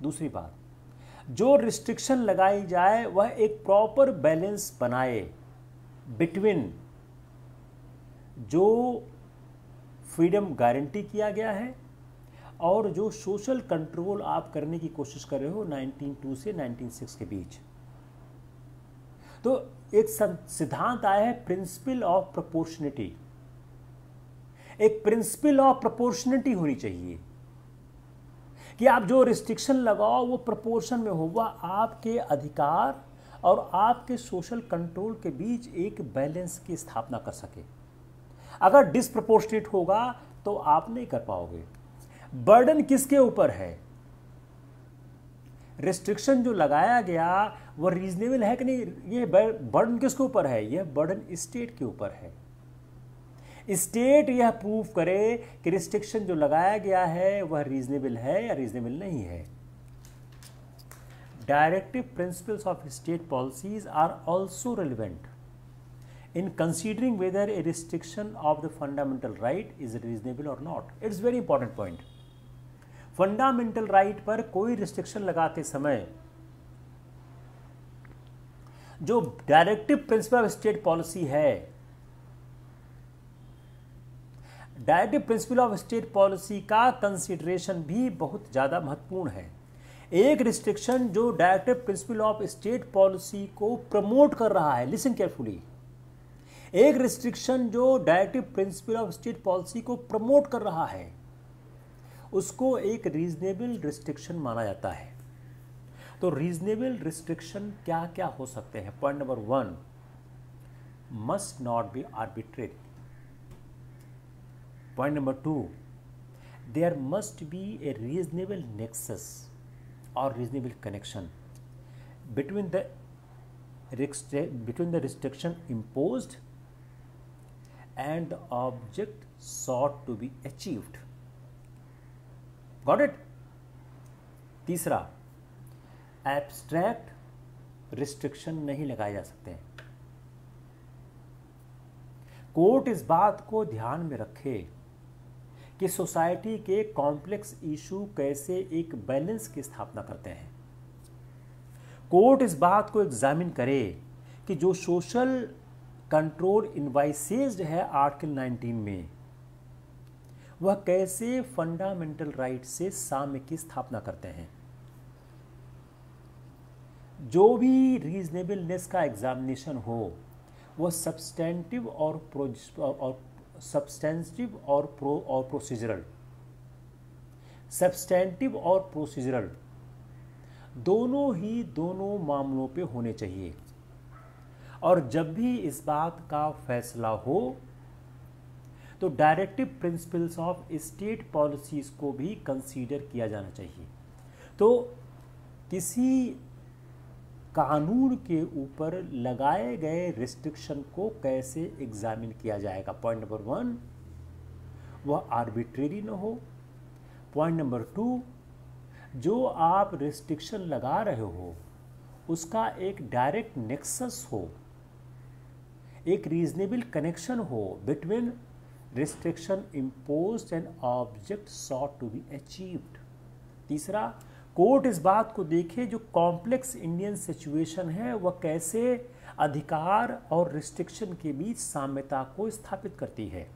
दूसरी बात, जो रिस्ट्रिक्शन लगाई जाए वह एक प्रॉपर बैलेंस बनाए बिटवीन जो फ्रीडम गारंटी किया गया है और जो सोशल कंट्रोल आप करने की कोशिश कर रहे हो 19(2) से 19(6) के बीच। तो एक सिद्धांत आया है प्रिंसिपल ऑफ प्रोपोर्शनिटी। एक प्रिंसिपल ऑफ प्रोपोर्शनिटी होनी चाहिए कि आप जो रिस्ट्रिक्शन लगाओ वो प्रोपोर्शन में हो, वह आपके अधिकार और आपके सोशल कंट्रोल के बीच एक बैलेंस की स्थापना कर सके। अगर डिसप्रोपोर्शनेट होगा तो आप नहीं कर पाओगे। बर्डन किसके ऊपर है? रिस्ट्रिक्शन जो लगाया गया वो रीजनेबल है कि नहीं, ये बर्डन किसके ऊपर है? यह बर्डन स्टेट के ऊपर है। स्टेट यह प्रूव करे कि रिस्ट्रिक्शन जो लगाया गया है वह रीजनेबल है या रीजनेबल नहीं है। Directive principles of state policies are also relevant in considering whether a restriction of the fundamental right is reasonable or not. It's very important point. Fundamental right पर कोई रिस्ट्रिक्शन लगाते समय जो directive principle of state policy है, directive principle of state policy का consideration भी बहुत ज़्यादा महत्वपूर्ण है। एक रिस्ट्रिक्शन जो directive principle of state policy को प्रमोट कर रहा है, लिसन केयरफुली, एक रिस्ट्रिक्शन जो directive principle of state policy को प्रमोट कर रहा है उसको एक रीजनेबल रिस्ट्रिक्शन माना जाता है। तो रीजनेबल रिस्ट्रिक्शन क्या क्या हो सकते हैं? Point number 1, must not be arbitrary. Point number 2, there must be a reasonable nexus or reasonable connection between the restriction imposed and the object sought to be achieved. Got it? तीसरा, abstract restriction नहीं लगाए जा सकते हैं। Court इस बात को ध्यान में रखे कि सोसाइटी के कॉम्प्लेक्स इशू कैसे एक बैलेंस की स्थापना करते हैं। कोर्ट इस बात को एग्जामिन करे कि जो सोशल कंट्रोल इनवाइसेज है आर्टिकल 19 में वह कैसे फंडामेंटल राइट से साम्य की स्थापना करते हैं। जो भी रीजनेबलनेस का एग्जामिनेशन हो वह सब्सटेंटिव और प्रोसीजरल दोनों मामलों पे होने चाहिए। और जब भी इस बात का फैसला हो तो directive principles of state policies को भी कंसीडर किया जाना चाहिए। तो किसी कानून के ऊपर लगाए गए रिस्ट्रिक्शन को कैसे एग्जामिन किया जाएगा? पॉइंट नंबर 1, वह आर्बिट्रेरी न हो। पॉइंट नंबर 2, जो आप रिस्ट्रिक्शन लगा रहे हो उसका एक डायरेक्ट नेक्सस हो, एक रीजनेबल कनेक्शन हो between restriction imposed and object sought to be achieved. तीसरा, कोर्ट इस बात को देखे जो कॉम्प्लेक्स इंडियन सिचुएशन है वह कैसे अधिकार और रिस्ट्रिक्शन के बीच साम्यता को स्थापित करती है।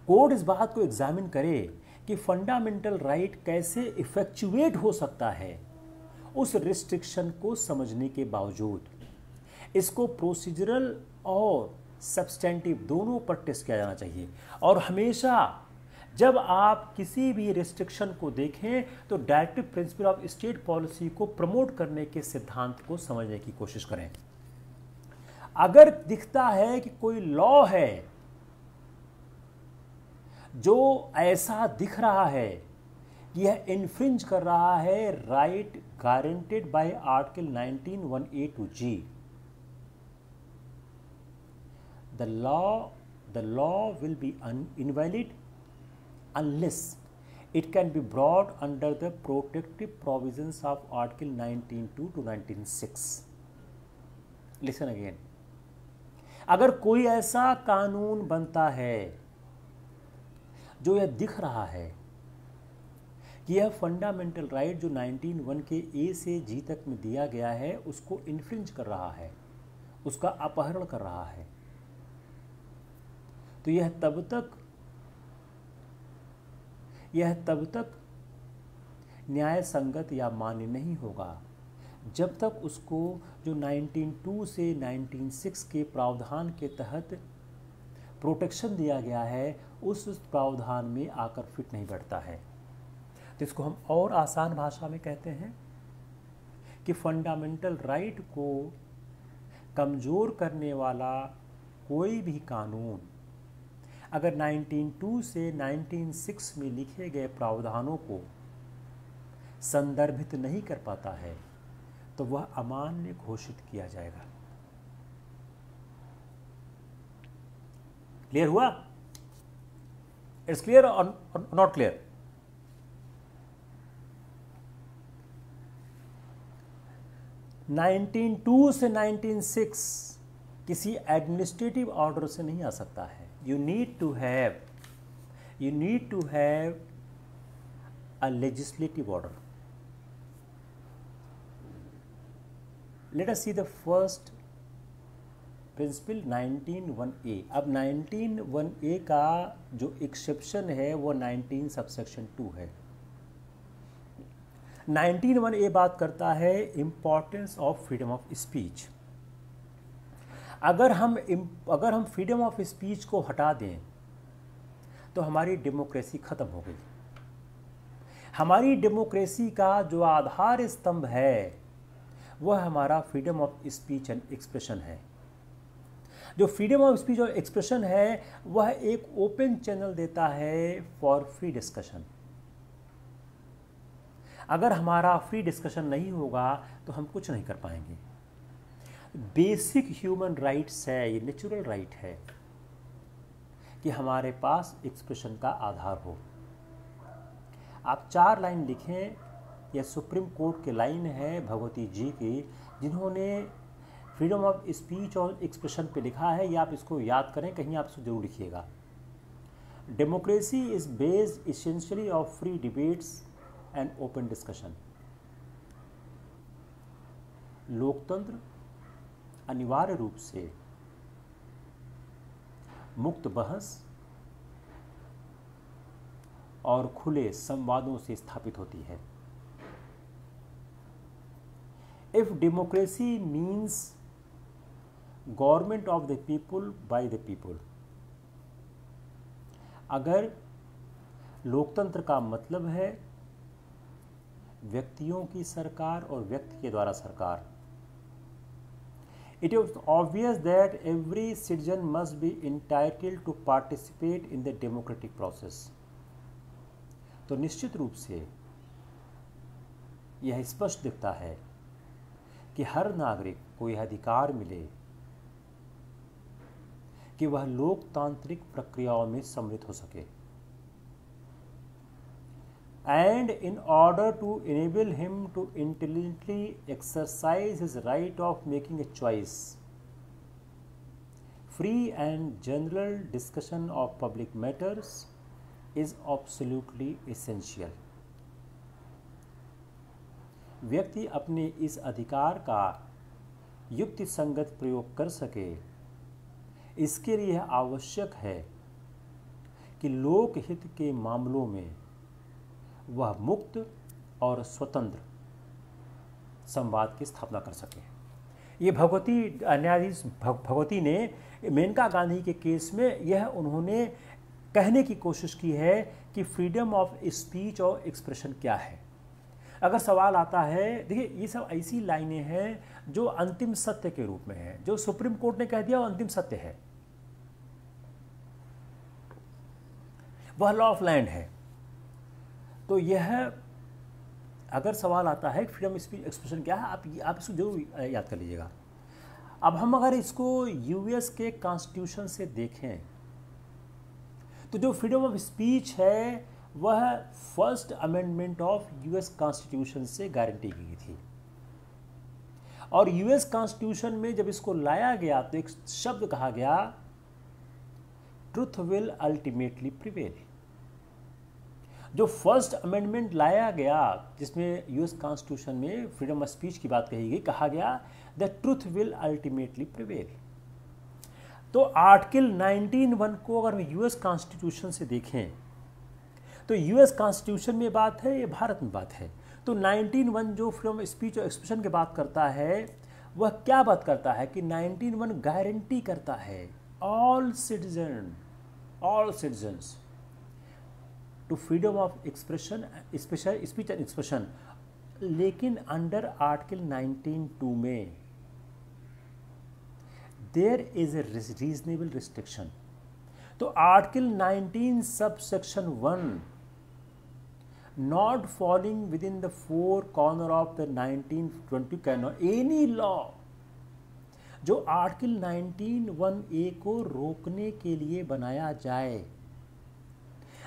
कोर्ट इस बात को एग्जामिन करे कि फंडामेंटल राइट कैसे इफेक्चुएट हो सकता है उस रिस्ट्रिक्शन को समझने के बावजूद। इसको प्रोसीजरल और सब्सटेंटिव दोनों पर टेस्ट किया जाना चाहिए। और हमेशा जब आप किसी भी रिस्ट्रिक्शन को देखें तो directive principle of state policy को प्रमोट करने के सिद्धांत को समझने की कोशिश करें। अगर दिखता है कि कोई लॉ है जो ऐसा दिख रहा है कि यह इन्फ्रिंज कर रहा है right guaranteed bye article 19(1)(a)(2)(g), the law will be invalid unless it can be brought under the protective provisions of article 19(2) to 19(6). Listen again. अगर कोई ऐसा कानून बनता है जो यह दिख रहा है कि यह फंडामेंटल राइट जो 19(1) के ए से जी तक में दिया गया है उसको इन्फ्रिंज कर रहा है, उसका अपहरण कर रहा है, तो यह तब तक न्याय संगत या मान्य नहीं होगा जब तक उसको जो 19(2) से 19(6) के प्रावधान के तहत प्रोटेक्शन दिया गया है उस प्रावधान में आकर फिट नहीं बैठता है। तो इसको हम और आसान भाषा में कहते हैं कि फंडामेंटल राइट को कमज़ोर करने वाला कोई भी कानून अगर 19(2) से 19(6) में लिखे गए प्रावधानों को संदर्भित नहीं कर पाता है तो वह अमान्य घोषित किया जाएगा। क्लियर हुआ? इट्स क्लियर और नॉट क्लियर? 1902 से 1906 किसी एडमिनिस्ट्रेटिव ऑर्डर से नहीं आ सकता है। You need to have a legislative order. Let us see the first principle 19(1)(a। अब 19(1)(a) का जो एक्सेप्शन है वो 19 सबसेक्शन 2 है। 19(1)(a) बात करता है importance of freedom of speech. अगर हम फ्रीडम ऑफ स्पीच को हटा दें तो हमारी डेमोक्रेसी खत्म हो गई। हमारी डेमोक्रेसी का जो आधार स्तंभ है वह हमारा freedom of speech and expression है। जो फ्रीडम ऑफ स्पीच और एक्सप्रेशन है वह एक ओपन चैनल देता है फॉर फ्री डिस्कशन। अगर हमारा फ्री डिस्कशन नहीं होगा तो हम कुछ नहीं कर पाएंगे। बेसिक ह्यूमन राइट्स है, ये नेचुरल राइट है कि हमारे पास एक्सप्रेशन का आधार हो। आप 4 लाइन लिखें, यह सुप्रीम कोर्ट की लाइन है भगवती जी की, जिन्होंने फ्रीडम ऑफ स्पीच और एक्सप्रेशन पे लिखा है। ये आप इसको याद करें, कहीं आप इसको जरूर लिखिएगा। Democracy is based essentially of free debates and open discussion. लोकतंत्र अनिवार्य रूप से मुक्त बहस और खुले संवादों से स्थापित होती है। If democracy means government of the people by the people, अगर लोकतंत्र का मतलब है व्यक्तियों की सरकार और व्यक्ति के द्वारा सरकार, it is obvious that every citizen must be entitled to participate in the democratic process। तो निश्चित रूप से यह स्पष्ट दिखता है कि हर नागरिक को यह अधिकार मिले कि वह लोकतांत्रिक प्रक्रियाओं में सम्मिलित हो सके। And in order to enable him to intelligently exercise his right of making a choice, free and general discussion of public matters is absolutely essential। व्यक्ति अपने इस अधिकार का युक्ति संगत प्रयोग कर सके, इसके लिए आवश्यक है कि लोकहित के मामलों में वह मुक्त और स्वतंत्र संवाद की स्थापना कर सके। ये भगवती न्यायाधीश भगवती ने मेनका गांधी के केस में यह उन्होंने कहने की कोशिश की है कि फ्रीडम ऑफ स्पीच और एक्सप्रेशन क्या है। अगर सवाल आता है, देखिए ये सब ऐसी लाइनें हैं जो अंतिम सत्य के रूप में है। जो सुप्रीम कोर्ट ने कह दिया वो अंतिम सत्य है, वह लॉ ऑफ लैंड है। तो यह अगर सवाल आता है फ्रीडम स्पीच एक्सप्रेशन क्या है, आप इसको जरूर याद कर लीजिएगा। अब हम अगर इसको यूएस के कॉन्स्टिट्यूशन से देखें तो जो फ्रीडम ऑफ स्पीच है वह first amendment of US constitution से गारंटी की गई थी। और यूएस कॉन्स्टिट्यूशन में जब इसको लाया गया तो एक शब्द कहा गया, ट्रुथ विल अल्टीमेटली प्रिवेल। जो फर्स्ट अमेंडमेंट लाया गया जिसमें यूएस कॉन्स्टिट्यूशन में फ्रीडम ऑफ स्पीच की बात कही गई, कहा गया the truth will ultimately prevail. तो आर्टिकल 19(1) को अगर यूएस कॉन्स्टिट्यूशन से देखें तो यूएस कॉन्स्टिट्यूशन में बात है, ये भारत में बात है। तो 19(1) जो फ्रीडम ऑफ स्पीच और एक्सप्रेशन की बात करता है वह क्या बात करता है कि 19(1) गारंटी करता है all citizens to freedom of expression, special speech and expression. लेकिन अंडर आर्टिकल 19(2) में there is a reasonable restriction. तो article 19 subsection 1 not falling within the 4 corner of the 1920 canon any law, जो article 19(1)(a) को रोकने के लिए बनाया जाए,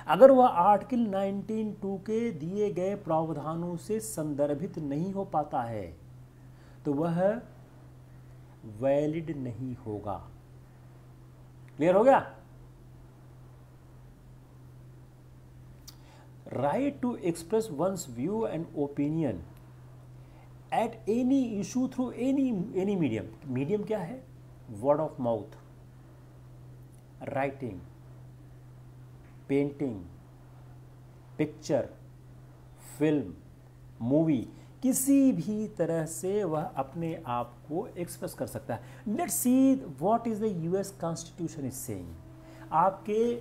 अगर वह आर्टिकल 19(2) के दिए गए प्रावधानों से संदर्भित नहीं हो पाता है तो वह वैलिड नहीं होगा। क्लियर हो गया? Right to express ones view and opinion at any issue through any medium. Medium क्या है? Word of mouth, writing, painting, picture, film, movie, किसी भी तरह से वह अपने आप को एक्सप्रेस कर सकता है। Let's see what is the US constitution is saying. आपके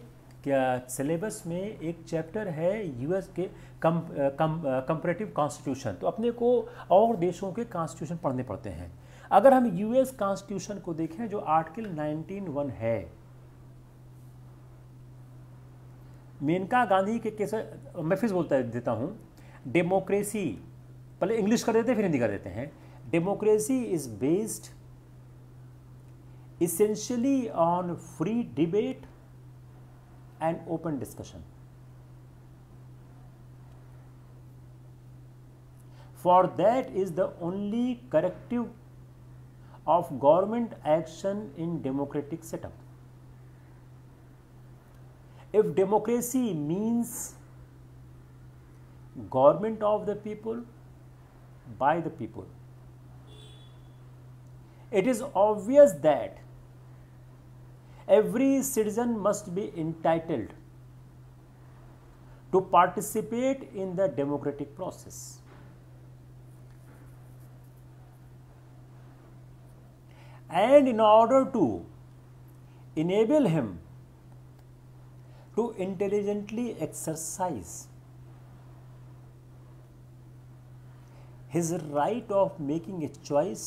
क्या सिलेबस में एक चैप्टर है यूएस के कंपैरेटिव कॉन्स्टिट्यूशन, तो अपने को और देशों के कॉन्स्टिट्यूशन पढ़ने पड़ते हैं। अगर हम यूएस कॉन्स्टिट्यूशन को देखें, जो आर्टिकल 19(1) है, मेनका गांधी के केस, मैं फिर बोलता देता हूं, डेमोक्रेसी, पहले इंग्लिश कर देते हैं फिर हिंदी कर देते हैं। Democracy is based essentially on free debate and open discussion. For that is the only corrective of government action in democratic setup. If democracy means government of the people, by the people, it is obvious that every citizen must be entitled to participate in the democratic process. And in order to enable him to intelligently exercise his right of making a choice,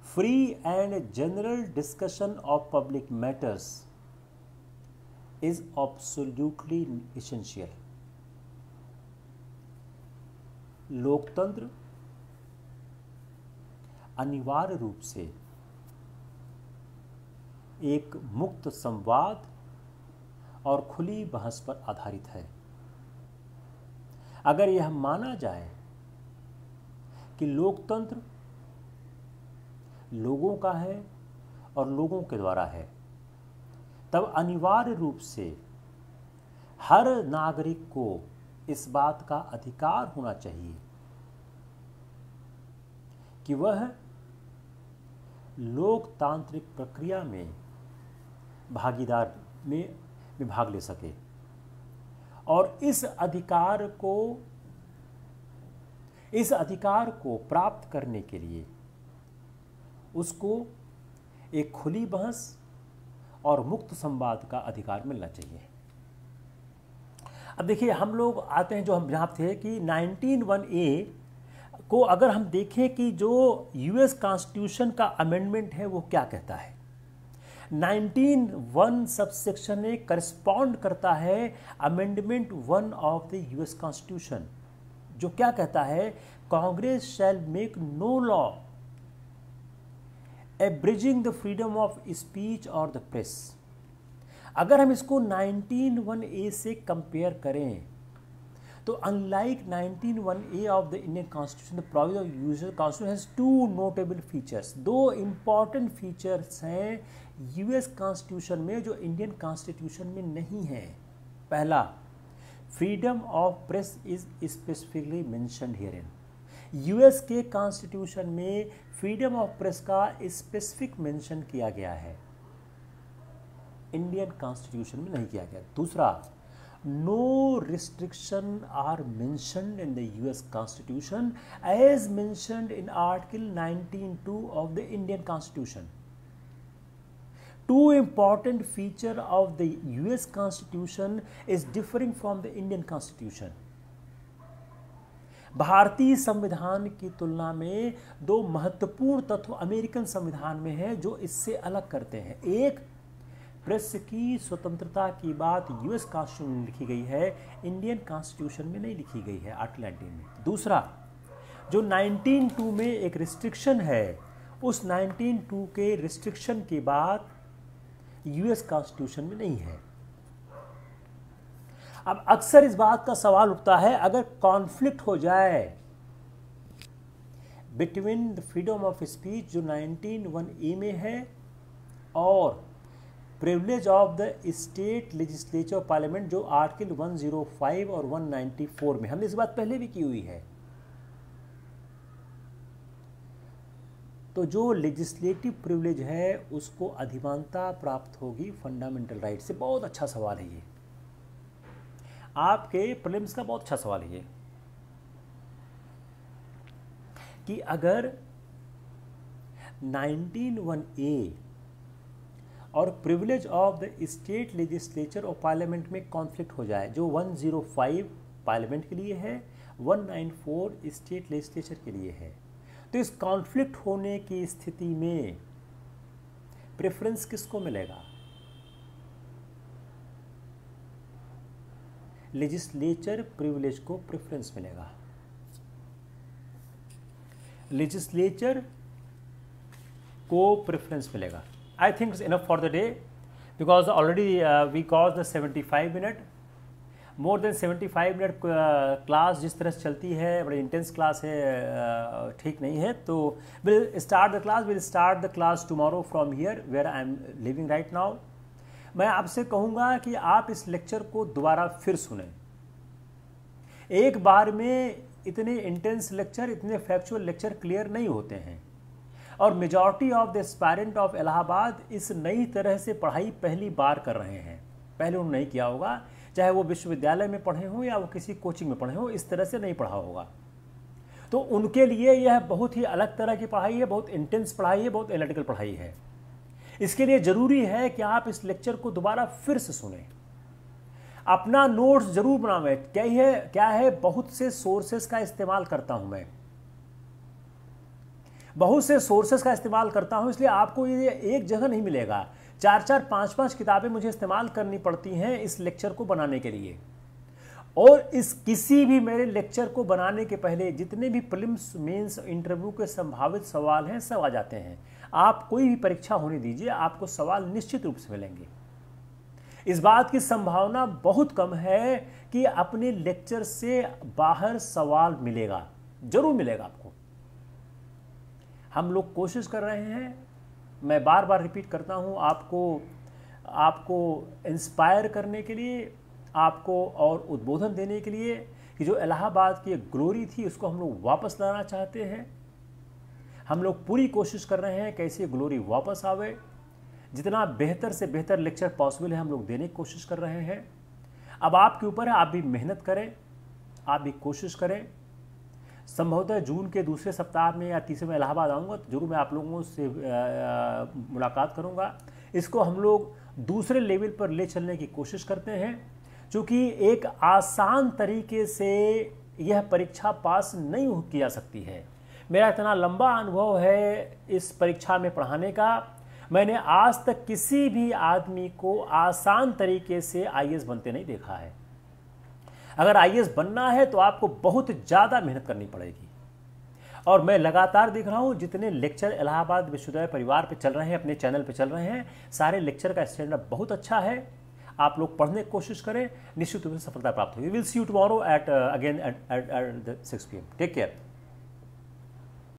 free and general discussion of public matters is absolutely essential. लोकतंत्र अनिवार्य रूप से एक मुक्त संवाद और खुली बहस पर आधारित है। अगर यह माना जाए कि लोकतंत्र लोगों का है और लोगों के द्वारा है, तब अनिवार्य रूप से हर नागरिक को इस बात का अधिकार होना चाहिए कि वह लोकतांत्रिक प्रक्रिया में भागीदार में भाग ले सके, और इस अधिकार को प्राप्त करने के लिए उसको एक खुली बहस और मुक्त संवाद का अधिकार मिलना चाहिए। अब देखिए, हम लोग आते हैं जो हम जहाँ थे कि 19(1)(a) को अगर हम देखें कि जो यूएस कॉन्स्टिट्यूशन का अमेंडमेंट है वो क्या कहता है। 19(1) सबसेक्शन ए करस्पॉन्ड करता है amendment 1 of the US constitution, जो क्या कहता है, congress shall make no law abridging the freedom of speech or the press। अगर हम इसको 19(1)(a) से कंपेयर करें तो unlike 19(1)(a) of the Indian Constitution, the provision of US Constitution has two notable features। दो important features हैं US constitution में जो इंडियन कॉन्स्टिट्यूशन में नहीं है। पहला, freedom of press is specifically mentioned herein. US के कॉन्स्टिट्यूशन में फ्रीडम ऑफ प्रेस का स्पेसिफिक मेंशन किया गया है, इंडियन कॉन्स्टिट्यूशन में नहीं किया गया। दूसरा, no restriction are mentioned in the US constitution as mentioned in article 19(2) of the Indian constitution. Two important features of the US Constitution is differing from the Indian Constitution। भारतीय संविधान की तुलना में दो महत्वपूर्ण तत्व अमेरिकन संविधान में है जो इससे अलग करते हैं। एक, प्रेस की स्वतंत्रता की बात यूएस कॉन्स्टिट्यूशन में लिखी गई है, इंडियन कॉन्स्टिट्यूशन में नहीं लिखी गई है, आर्टिकल 19 में। दूसरा, जो 19(2) में एक रिस्ट्रिक्शन है, उस 19(2) के रिस्ट्रिक्शन की बात यूएस कॉन्स्टिट्यूशन में नहीं है। अब अक्सर इस बात का सवाल उठता है, अगर कॉन्फ्लिक्ट हो जाए between the freedom of speech जो 19(1)(a) में है और privilege of the state legislature parliament जो आर्टिकल 105 और 194 में, हमने इस बात पहले भी की हुई है। तो जो लेजिस्लेटिव प्रिविलेज है उसको अधिमानता प्राप्त होगी फंडामेंटल राइट से। बहुत अच्छा सवाल है ये, आपके प्रीलिम्स का बहुत अच्छा सवाल है ये, कि अगर 19(1)(a) और privilege of the state legislature और पार्लियामेंट में कॉन्फ्लिक्ट हो जाए, जो 105 पार्लियामेंट के लिए है, 194 स्टेट लेजिस्लेचर के लिए है, तो इस कॉन्फ्लिक्ट होने की स्थिति में प्रेफरेंस किसको मिलेगा? लेजिस्लेचर प्रिविलेज को प्रेफरेंस मिलेगा। लेजिस्लेचर को प्रेफरेंस मिलेगा। I think it's enough for the day because already we cross the 75 minute. More than 75 minute class जिस तरह से चलती है, बड़ी इंटेंस क्लास है, ठीक नहीं है। तो will start the class tomorrow from here where I am living right now. मैं आपसे कहूँगा कि आप इस लेक्चर को दोबारा फिर सुनें। एक बार में इतने इंटेंस लेक्चर, इतने फैक्चुअल लेक्चर क्लियर नहीं होते हैं, और majority of the aspirant of Allahabad इस नई तरह से पढ़ाई पहली बार कर रहे हैं। पहले उन्होंने नहीं किया होगा, चाहे वो विश्वविद्यालय में पढ़े हों या वो किसी कोचिंग में पढ़े हों, इस तरह से नहीं पढ़ा होगा। तो उनके लिए यह बहुत ही अलग तरह की पढ़ाई है, बहुत इंटेंस पढ़ाई है, बहुत एनालिटिकल पढ़ाई है। इसके लिए ज़रूरी है कि आप इस लेक्चर को दोबारा फिर से सुनें, अपना नोट्स जरूर बनावें। क्या है बहुत से सोर्सेस का इस्तेमाल करता हूं मैं, बहुत से सोर्सेस का इस्तेमाल करता हूं, इसलिए आपको ये एक जगह नहीं मिलेगा। 4-4, 5-5 किताबें मुझे इस्तेमाल करनी पड़ती हैं इस लेक्चर को बनाने के लिए। और इस किसी भी मेरे लेक्चर को बनाने के पहले जितने भी प्रीलिम्स, मेंस, इंटरव्यू के संभावित सवाल हैं सब आ जाते हैं। आप कोई भी परीक्षा होने दीजिए, आपको सवाल निश्चित रूप से मिलेंगे। इस बात की संभावना बहुत कम है कि अपने लेक्चर से बाहर सवाल मिलेगा, जरूर मिलेगा आपको। हम लोग कोशिश कर रहे हैं, मैं बार बार रिपीट करता हूं, आपको इंस्पायर करने के लिए, आपको और उद्बोधन देने के लिए कि जो इलाहाबाद की एक ग्लोरी थी उसको हम लोग वापस लाना चाहते हैं। हम लोग पूरी कोशिश कर रहे हैं कैसे ग्लोरी वापस आवे। जितना बेहतर से बेहतर लेक्चर पॉसिबल है हम लोग देने की कोशिश कर रहे हैं। अब आपके ऊपर है, आप भी मेहनत करें, आप भी कोशिश करें। संभवतः जून के दूसरे सप्ताह में या तीसरे में इलाहाबाद आऊँगा तो जरूर मैं आप लोगों से मुलाकात करूँगा। इसको हम लोग दूसरे लेवल पर ले चलने की कोशिश करते हैं, क्योंकि एक आसान तरीके से यह परीक्षा पास नहीं की जा सकती है। मेरा इतना लंबा अनुभव है इस परीक्षा में पढ़ाने का, मैंने आज तक किसी भी आदमी को आसान तरीके से आईएएस बनते नहीं देखा है। अगर आईएएस बनना है तो आपको बहुत ज़्यादा मेहनत करनी पड़ेगी। और मैं लगातार देख रहा हूँ जितने लेक्चर इलाहाबाद विश्वविद्यालय परिवार पे चल रहे हैं, अपने चैनल पे चल रहे हैं, सारे लेक्चर का स्टैंडर्ड बहुत अच्छा है। आप लोग पढ़ने की कोशिश करें, निश्चित रूप से सफलता प्राप्त होगी। Will see you tomorrow at 6 PM। Take care.